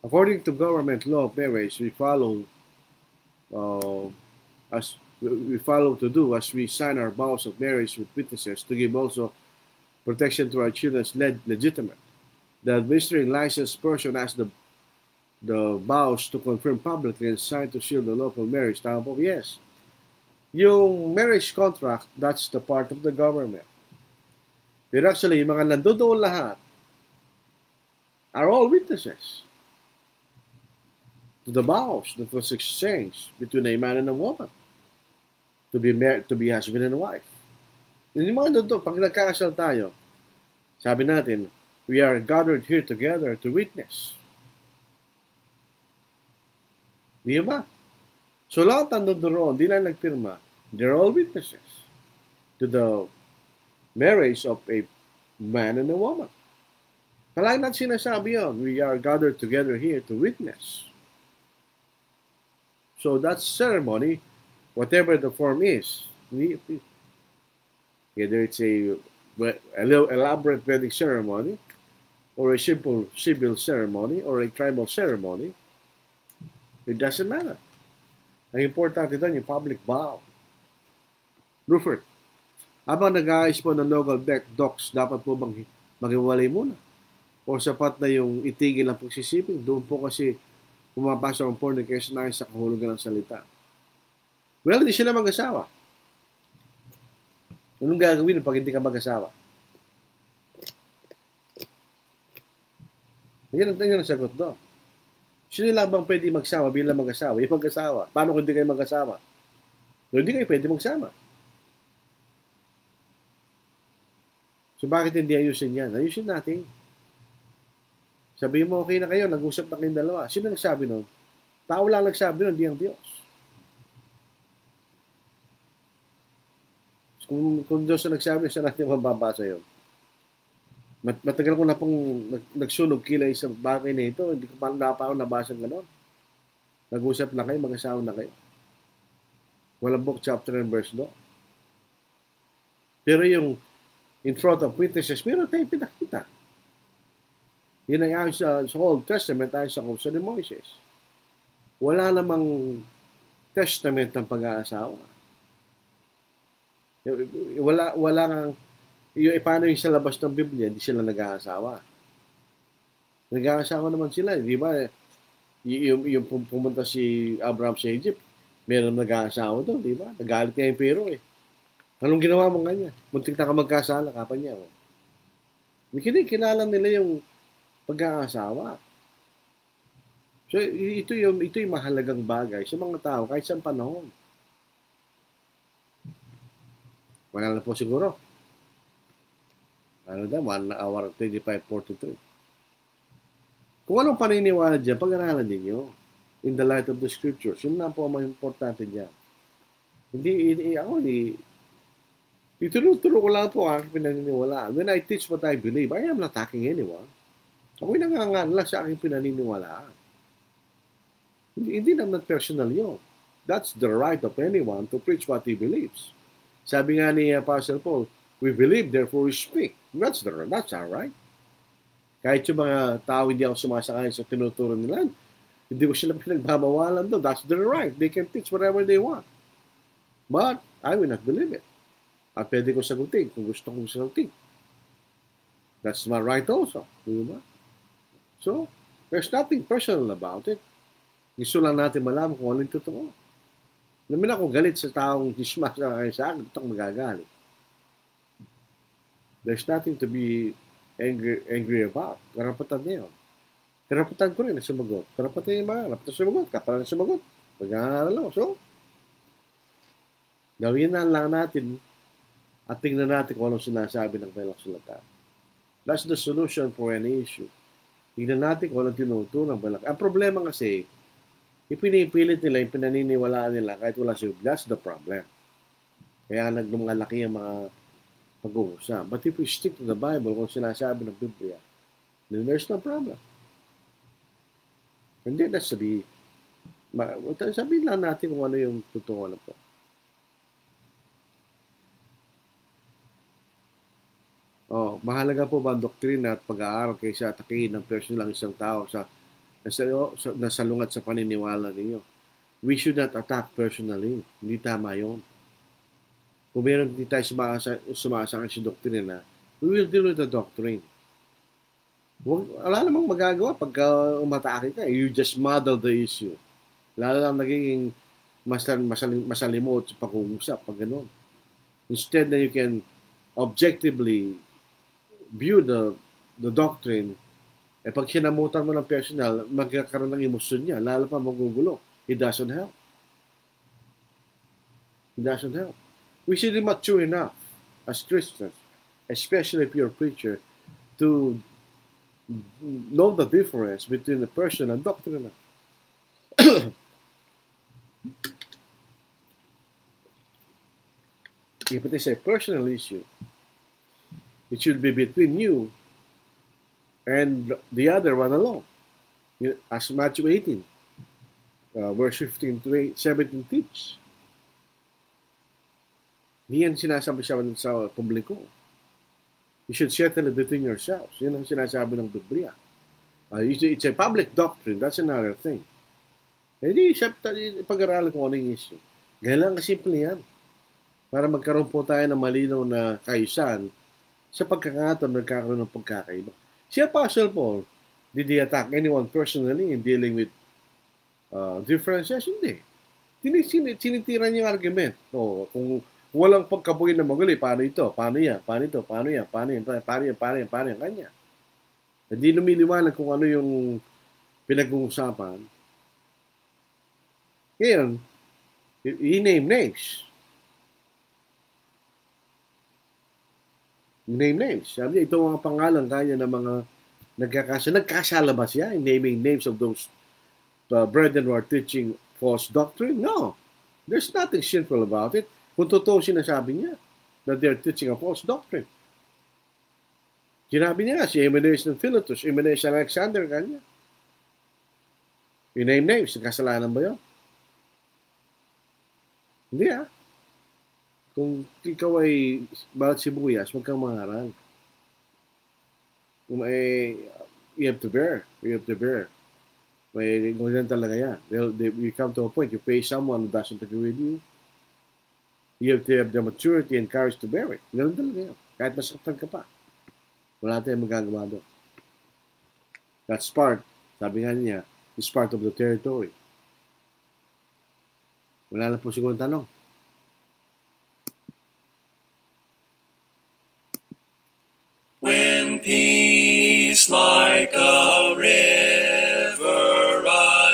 According to government law of marriage, we follow to do as we sign our vows of marriage with witnesses to give also protection to our children's legitimate. The administering licensed person has the vows to confirm publicly and sign to seal the lawful marriage. Tama po? Yes. Yung marriage contract, that's the part of the government. Pero actually, yung mga nandoon lahat are all witnesses to the vows that was exchanged between a man and a woman to be married, to be husband and wife. Yung mga doon, pag nagkakasal tayo, sabi natin, we are gathered here together to witness. Di ba? So lahat ang doon, di lang nagpirma, they're all witnesses to the marriage of a man and a woman. Palagi natin sinasabi yun, we are gathered together here to witness. So that ceremony, whatever the form is, either it's a elaborate wedding ceremony, or a simple civil ceremony, or a tribal ceremony, it doesn't matter. Ang importante doon, yung public vow. Rupert, habang nag-aayos po ng local docs, dapat po bang maghiwalay muna? O sapat na yung itigil ang pagsisiping? Doon po kasi pumapasok ang fornication na sa kahulugan ng salita. Well, hindi sila mag-asawa. Anong gagawin pag hindi ka mag-asawa? Yan ang sagot doon. Sino lang bang pwede magsama bilang mag-asawa? Yung mag-asawa. Paano kung hindi kayo mag-asawa? So, hindi kayo pwede magsama. So, bakit hindi ayusin yan? Ayusin natin. Sabihin mo, okay na kayo, nag-usap na kayong dalawa. Sino nagsabi nun? Tao lang nagsabi nun, di ang Diyos. Kung Diyos na nagsabi, saan natin mababasa yun? Matagal ko na pong nagsunog kilay sa bagay na ito. Hindi ko pa ako nabasa gano'n. Nag-usap na kayo, mag-asawa na kayo. Walang book, chapter and verse doon. Pero yung in front of witnesses, meron tayong pinakita. Yun ay ayon sa Old Testament, ayon sa Kausa ni Moises. wala namang testament ng pag-aasawa. Wala nang, paano yung sa labas ng Biblia, hindi sila nag-aasawa. Nag-aasawa naman sila, di ba? Yung pumunta si Abraham sa Egypt, meron nag-aasawa doon, di ba? Nagalit niya yung pero eh. Anong ginawa mo kanya? Muntik na ka magkasala, kapan niya. Oh. Kilala nila yung pag-aasawa. So, ito yung mahalagang bagay sa mga tao kahit sa panahon. Wala na po siguro. Ano na, 1 hour 25:43. Kung anong paniniwala dyan, pag-aralan ninyo in the light of the scriptures. Yun na po ang mga importante dyan. Ituturo ko lang po ang aking pinaniniwalaan. When I teach what I believe, I am not attacking anyone. Ako'y nangangalan lang sa aking pinaniniwalaan. Hindi naman personal yun. That's the right of anyone to preach what he believes. Sabi nga ni Apostle Paul, we believe, therefore we speak. That's our right. Kahit yung mga tao hindi ako sumasakay sa tinuturo nila, hindi ko sila pinagbabawalan doon. That's their right. They can teach whatever they want. But I will not believe it. At pwede ko sagutin kung gusto kong sagutin. That's my right also. Diba? So, there's nothing personal about it. Gusto lang natin malaman kung ano yung totoo. Namin ako galit sa taong dismas na kayo sa akin, ito magagalit. There's nothing to be angry about. Karapatan niya yun. Karapatan ko rin na sumagot. Karapatan niya mga, karapatan sumagot, kapalan sumagot. Pag-aaral ako. So, gawin na lang natin at tingnan natin kung anong sinasabi ng kailang sulatan. That's the solution for any issue. Tingnan natin kung anong tinuturo ng balak. Ang problema kasi, ipinipilit nila yung pinaniniwalaan nila kahit wala siya. That's the problem. Kaya naglumalaki ang mga pag-uusap. But if we stick to the Bible, kung sinasabi ng Biblia, then there's no problem. Hindi, that's sabihin lang natin kung ano yung totoo na po. Mahalaga po ba ang doktrina at pag-aaral kaysa atakihin ng personal ang isang tao sa nasalungat sa paniniwala ninyo? We should not attack personally. Hindi tama yun. Kung meron hindi tayo sumasakay sa doktrina, we will deal with the doctrine. Wala namang magagawa pagka umatake ka. You just muddle the issue. Lalo lang nagiging masalimot sa pag-uusap pag gano'n. Instead na you can objectively view the doctrine, pag sinamutan mo ng personal, magkakaroon ng emosyon niya, lalo pa magugulo. It doesn't help. It doesn't help. We should be mature enough as Christians, especially if you're a preacher, to know the difference between the person and doctrine. If it is a personal issue, it should be between you and the other one alone. As Matthew 18, verse 15 to 17 teach. Hindi yan sinasabi sa publiko. You should settle it between yourselves. Yun ang sinasabi ng Biblia. It's a public doctrine. That's another thing. Hindi, pag-aralan kung ano yung issue. Ganyan lang kasimple yan. Para magkaroon po tayo ng malinaw na kaayusan sa pagkakataon nagkakaroon ng pagkakaiba. Si Apostle Paul, did he attack anyone personally in dealing with differences? Hindi. Sinitira niya yung argument. Kung walang pagkabuhin na magulo, paano ito? Paano yan? Paano ito? Paano yan? Paano yan? Paano yan? Kanya. Hindi lumiliwanag kung ano yung pinag-uusapan. Ngayon, he named names. Name names. Sabi niya, ito ang pangalan kanya ng mga nagkasala ba siya in naming names of those brethren who are teaching false doctrine? No. There's nothing sinful about it. Kung totoo sinasabi niya that they're teaching a false doctrine. Sinabi niya si Hymenaeus ng Philetus, Hymenaeus ng Alexander, kanya. Yung name names, kasalanan ba yun? Hindi Kung ikaw ay balat sibuyas, huwag kang mangaral. You have to bear. You have to bear May ganyan talaga yan. You come to a point, you pay someone who doesn't agree with you. You have to have the maturity and courage to bear it. Ganun talaga yan. Kahit masaktan ka pa. Wala tayong magagawa doon. That's part, sabi nga niya, is part of the territory. Wala na po siguro tanong. When peace like a river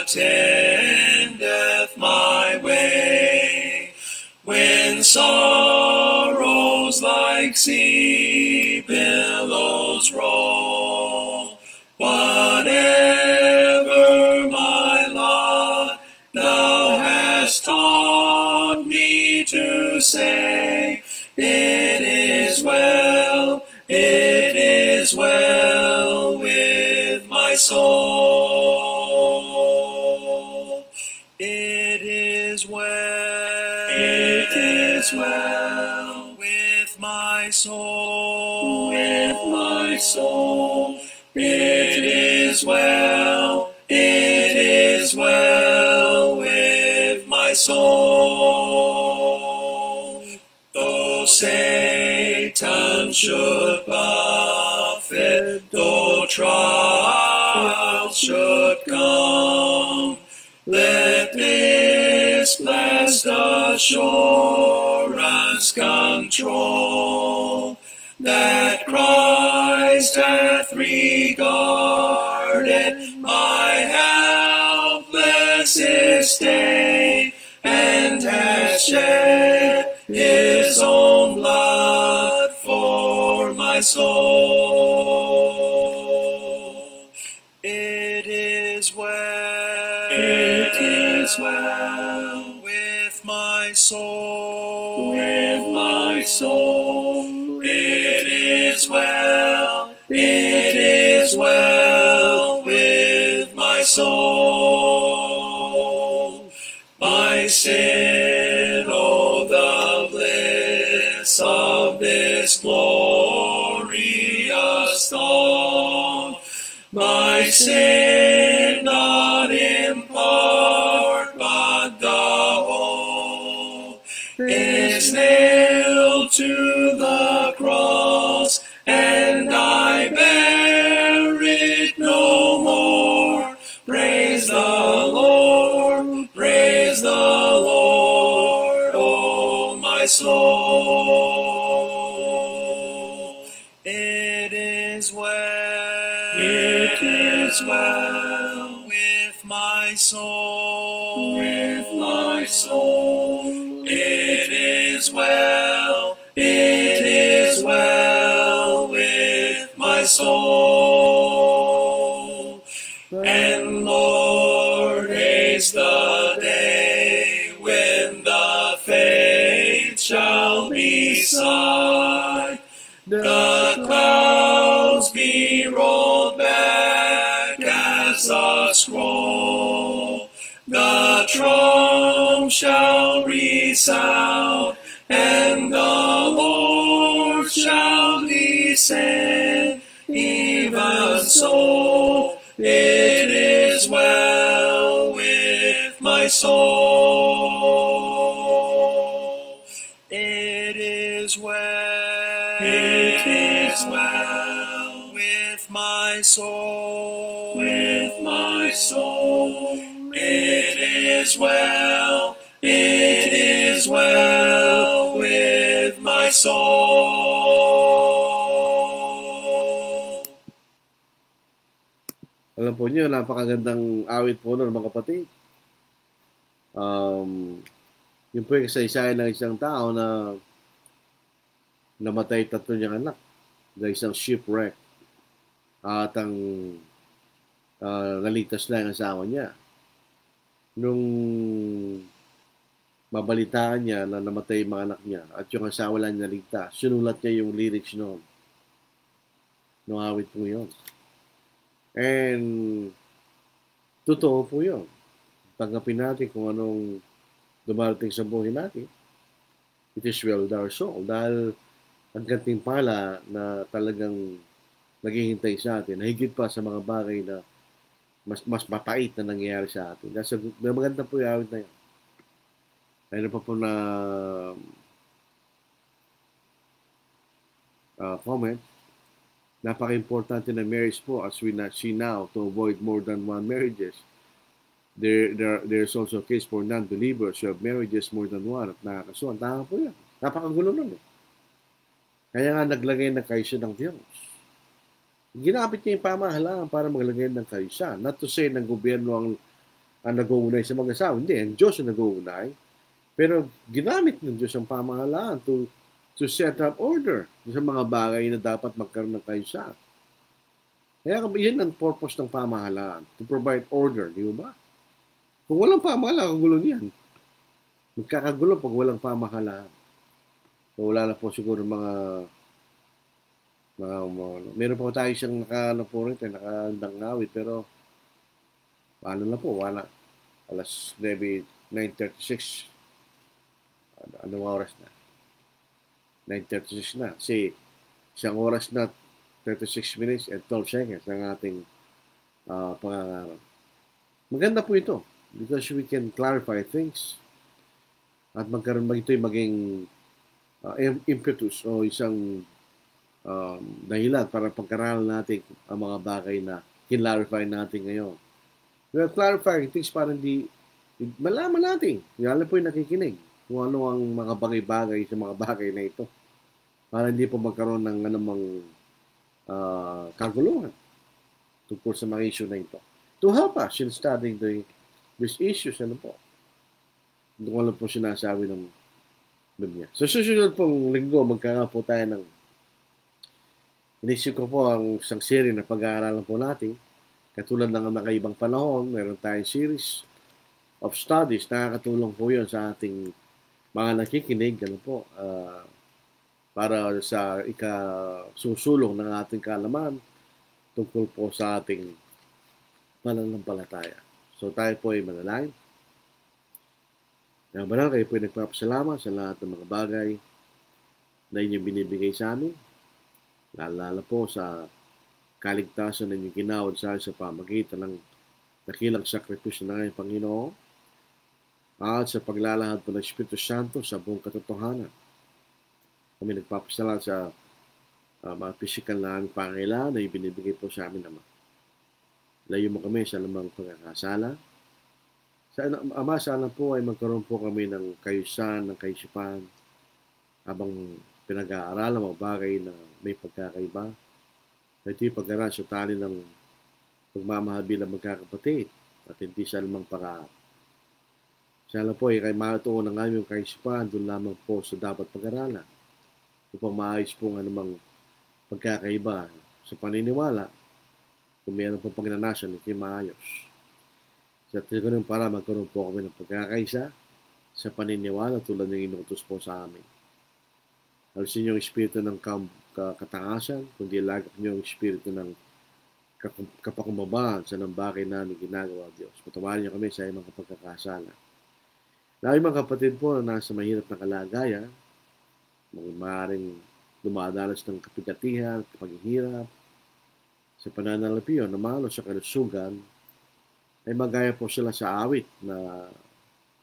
attendeth my way, when sorrows like sea billows roll, whatever my lot thou hast taught me to say, it is well, it is well with my soul. It is well, it is well with my soul, with my soul. It is well, it is well with my soul. Though Satan should buffet, though trials should come, let this blessed assurance control, that Christ hath regarded my helpless estate, and hath shed his own blood for my soul. It is well, it is well with my soul, with my soul. It is well, it is well with my soul. My sin, oh, the bliss of this glorious thought. My sin, not in part, but the whole, is nailed to the cross, and I bear it no more. Praise the Lord, praise the Lord, oh my soul. It is well, it is well with my soul, with my soul. It is well, it is well with my soul. And Lord, haste the day when the faith shall be sight, the clouds be rolled back as a scroll, the trump shall resound, and the Lord shall descend. Even so, it is well with my soul. It is well, it is well with my soul, with my soul. It is well, it is well with my soul. Alam po niyo, napakagandang awit po nun, mga kapatid. Yun po yung kasaysayan ng isang tao na namatay 3 niyang anak sa isang shipwreck. At ang naligtas na yung asawa niya. Nung mabalitaan niya na namatay yung mga anak niya at yung asawa lang naligtas, sinulat niya yung lyrics noon. Nung awit po yun. And totoo po yun. Tanggapin natin kung anong dumarating sa buhay natin. It is well with our soul. Dahil ang gantimpala na talagang naghihintay sa atin, higit pa sa mga bagay na mas mapait na nangyayari sa atin. Maganda po yung awit na yun. Mayroon pa po na comment. Napaka-importante na marriage po as we not see now to avoid more than one marriages. There's also a case for non-believers who have marriages more than one at nakakasuhan. Tama po yan. Napakagulo nun eh. Kaya nga naglagay ng kaisa ng Diyos. Ginamit niya yung pamahalaan para maglagay ng kaisa. Not to say ng gobyerno ang nag-uunay sa mga asawa. Hindi, ang Diyos ang nag-uunay. Pero ginamit ng Diyos ang pamahalaan to set up order sa mga bagay na dapat magkaroon ng kaisa. Kaya yan ang purpose ng pamahalaan, to provide order, di ba? Kung walang pamahalaan, kagulo niyan. Magkakagulo pag walang pamahalaan. So, wala na po siguro meron po tayo siyang nakahandang awit, pero paano na po, wala. Alas 9:36. Anong oras na? 9:36 na. Kasi isang oras na 36 minutes and 12 seconds ang ating pangangaral. Maganda po ito because we can clarify things at ito'y maging impetus o isang dahilan para pagkaralan natin ang mga bagay na kinlarify natin ngayon. We are clarifying things para malaman natin. Lalo po yung nakikinig kung ano ang mga bagay-bagay sa mga bagay na ito. Para hindi po magkaroon ng anumang kaguluhan tungkol sa mga issue na ito. To help us in studying these issues, ano po? Doon lang po sinasabi ng Biblia. So, susunod pong linggo, magkakaroon po tayo ng inisip ko po ang isang series na pag-aaralan po natin. Katulad ng nakaibang panahon, meron tayong series of studies. Nakakatulong po yun sa ating mga nakikinig, ano po, para sa ikasusulong ng ating kaalaman tungkol po sa ating pananampalataya. So tayo po ay manalangin. Banal, kayo po ay nagpapasalamat sa lahat ng mga bagay na inyong binibigay sa amin. Lalo po sa kaligtasan na inyong ginawad sa pamagitan ng dakilang sakripisyo ng aking Panginoon at sa paglalahad po ng Espiritu Santo sa buong katotohanan. Kami nagpapasalamat sa mga physical na aming pangailangan na ibinibigay po sa amin, Ama. Layo mo kami sa lamang pagkakasala. Ama, sana po ay magkaroon po kami ng kayusan, ng kaisipan habang pinag-aaralan mga bagay na may pagkakaiba. Ito yung pag-aral sa tali ng pagmamahal bilang magkakapatid at hindi sa lamang pag-aaralan. Sana po ay matuon ng aming kaisipan doon lamang po sa dapat pag-aralan upang maayos po ng anumang pagkakaiba sa paniniwala kung mayroon po pagnanasan, hindi maayos. Sa ganun para magkaroon po kami ng pagkakaisa sa paniniwala tulad ng inutos po sa amin. Alisin yung espiritu ng katangasan, kundi lagak niyo yung espiritu ng kapakumbabaan sa ng bagay namin ginagawa, Diyos. Patawarin niyo kami sa iyong mga pagkakasala. Lagi mga kapatid po na nasa mahirap na kalagayan, maaaring dumadalas ng kapigatihan, paghihirap, sa pananalapiyon na malo sa kalusugan, ay magaya po sila sa awit na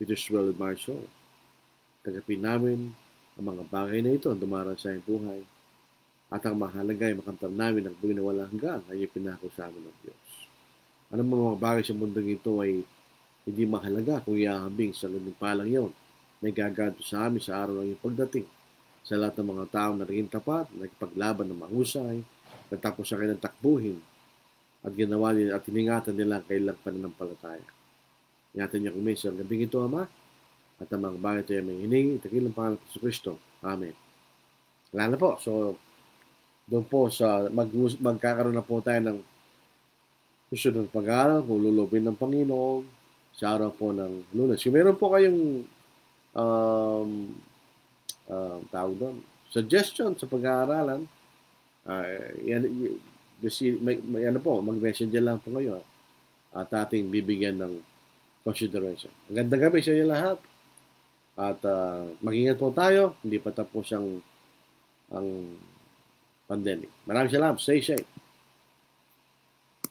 It is well with my soul. Tagapin namin ang mga bagay na ito ang dumarang sa iyong buhay. At ang mahalaga ay makamtan namin ang buhay na walang hanggan ay ipinako sa amin ng Diyos. Anong mga bagay sa mundong ito ay hindi mahalaga kung iahambing sa lumimpalang yun na igaganto sa amin sa araw ng iyong pagdating. Sa lahat ng mga taong na rin tapat, nagpaglaban ng mahusay, natapos sa kanilang takbuhin, at ginawa nila at iningatan nila ang kailang pananampalataya. Ingatan niyo kami sa gabing ito, Ama, at ang mga bagay ito ay may hiningi, takilang pangalan ng Kristo. Amen. Wala na po. So, doon po sa magkakaroon na po tayo ng susunod pag-aaral kung lulubin ng Panginoon sa araw po ng Lunes. Kung meron po kayong tawag doon, suggestion sa pag-aaralan, mag-messenger lang po ngayon at ating bibigyan ng consideration. Magandang gabi sa inyo lahat at mag-ingat po tayo, hindi pa tapos ang pandemic. Maraming salamat. Stay safe.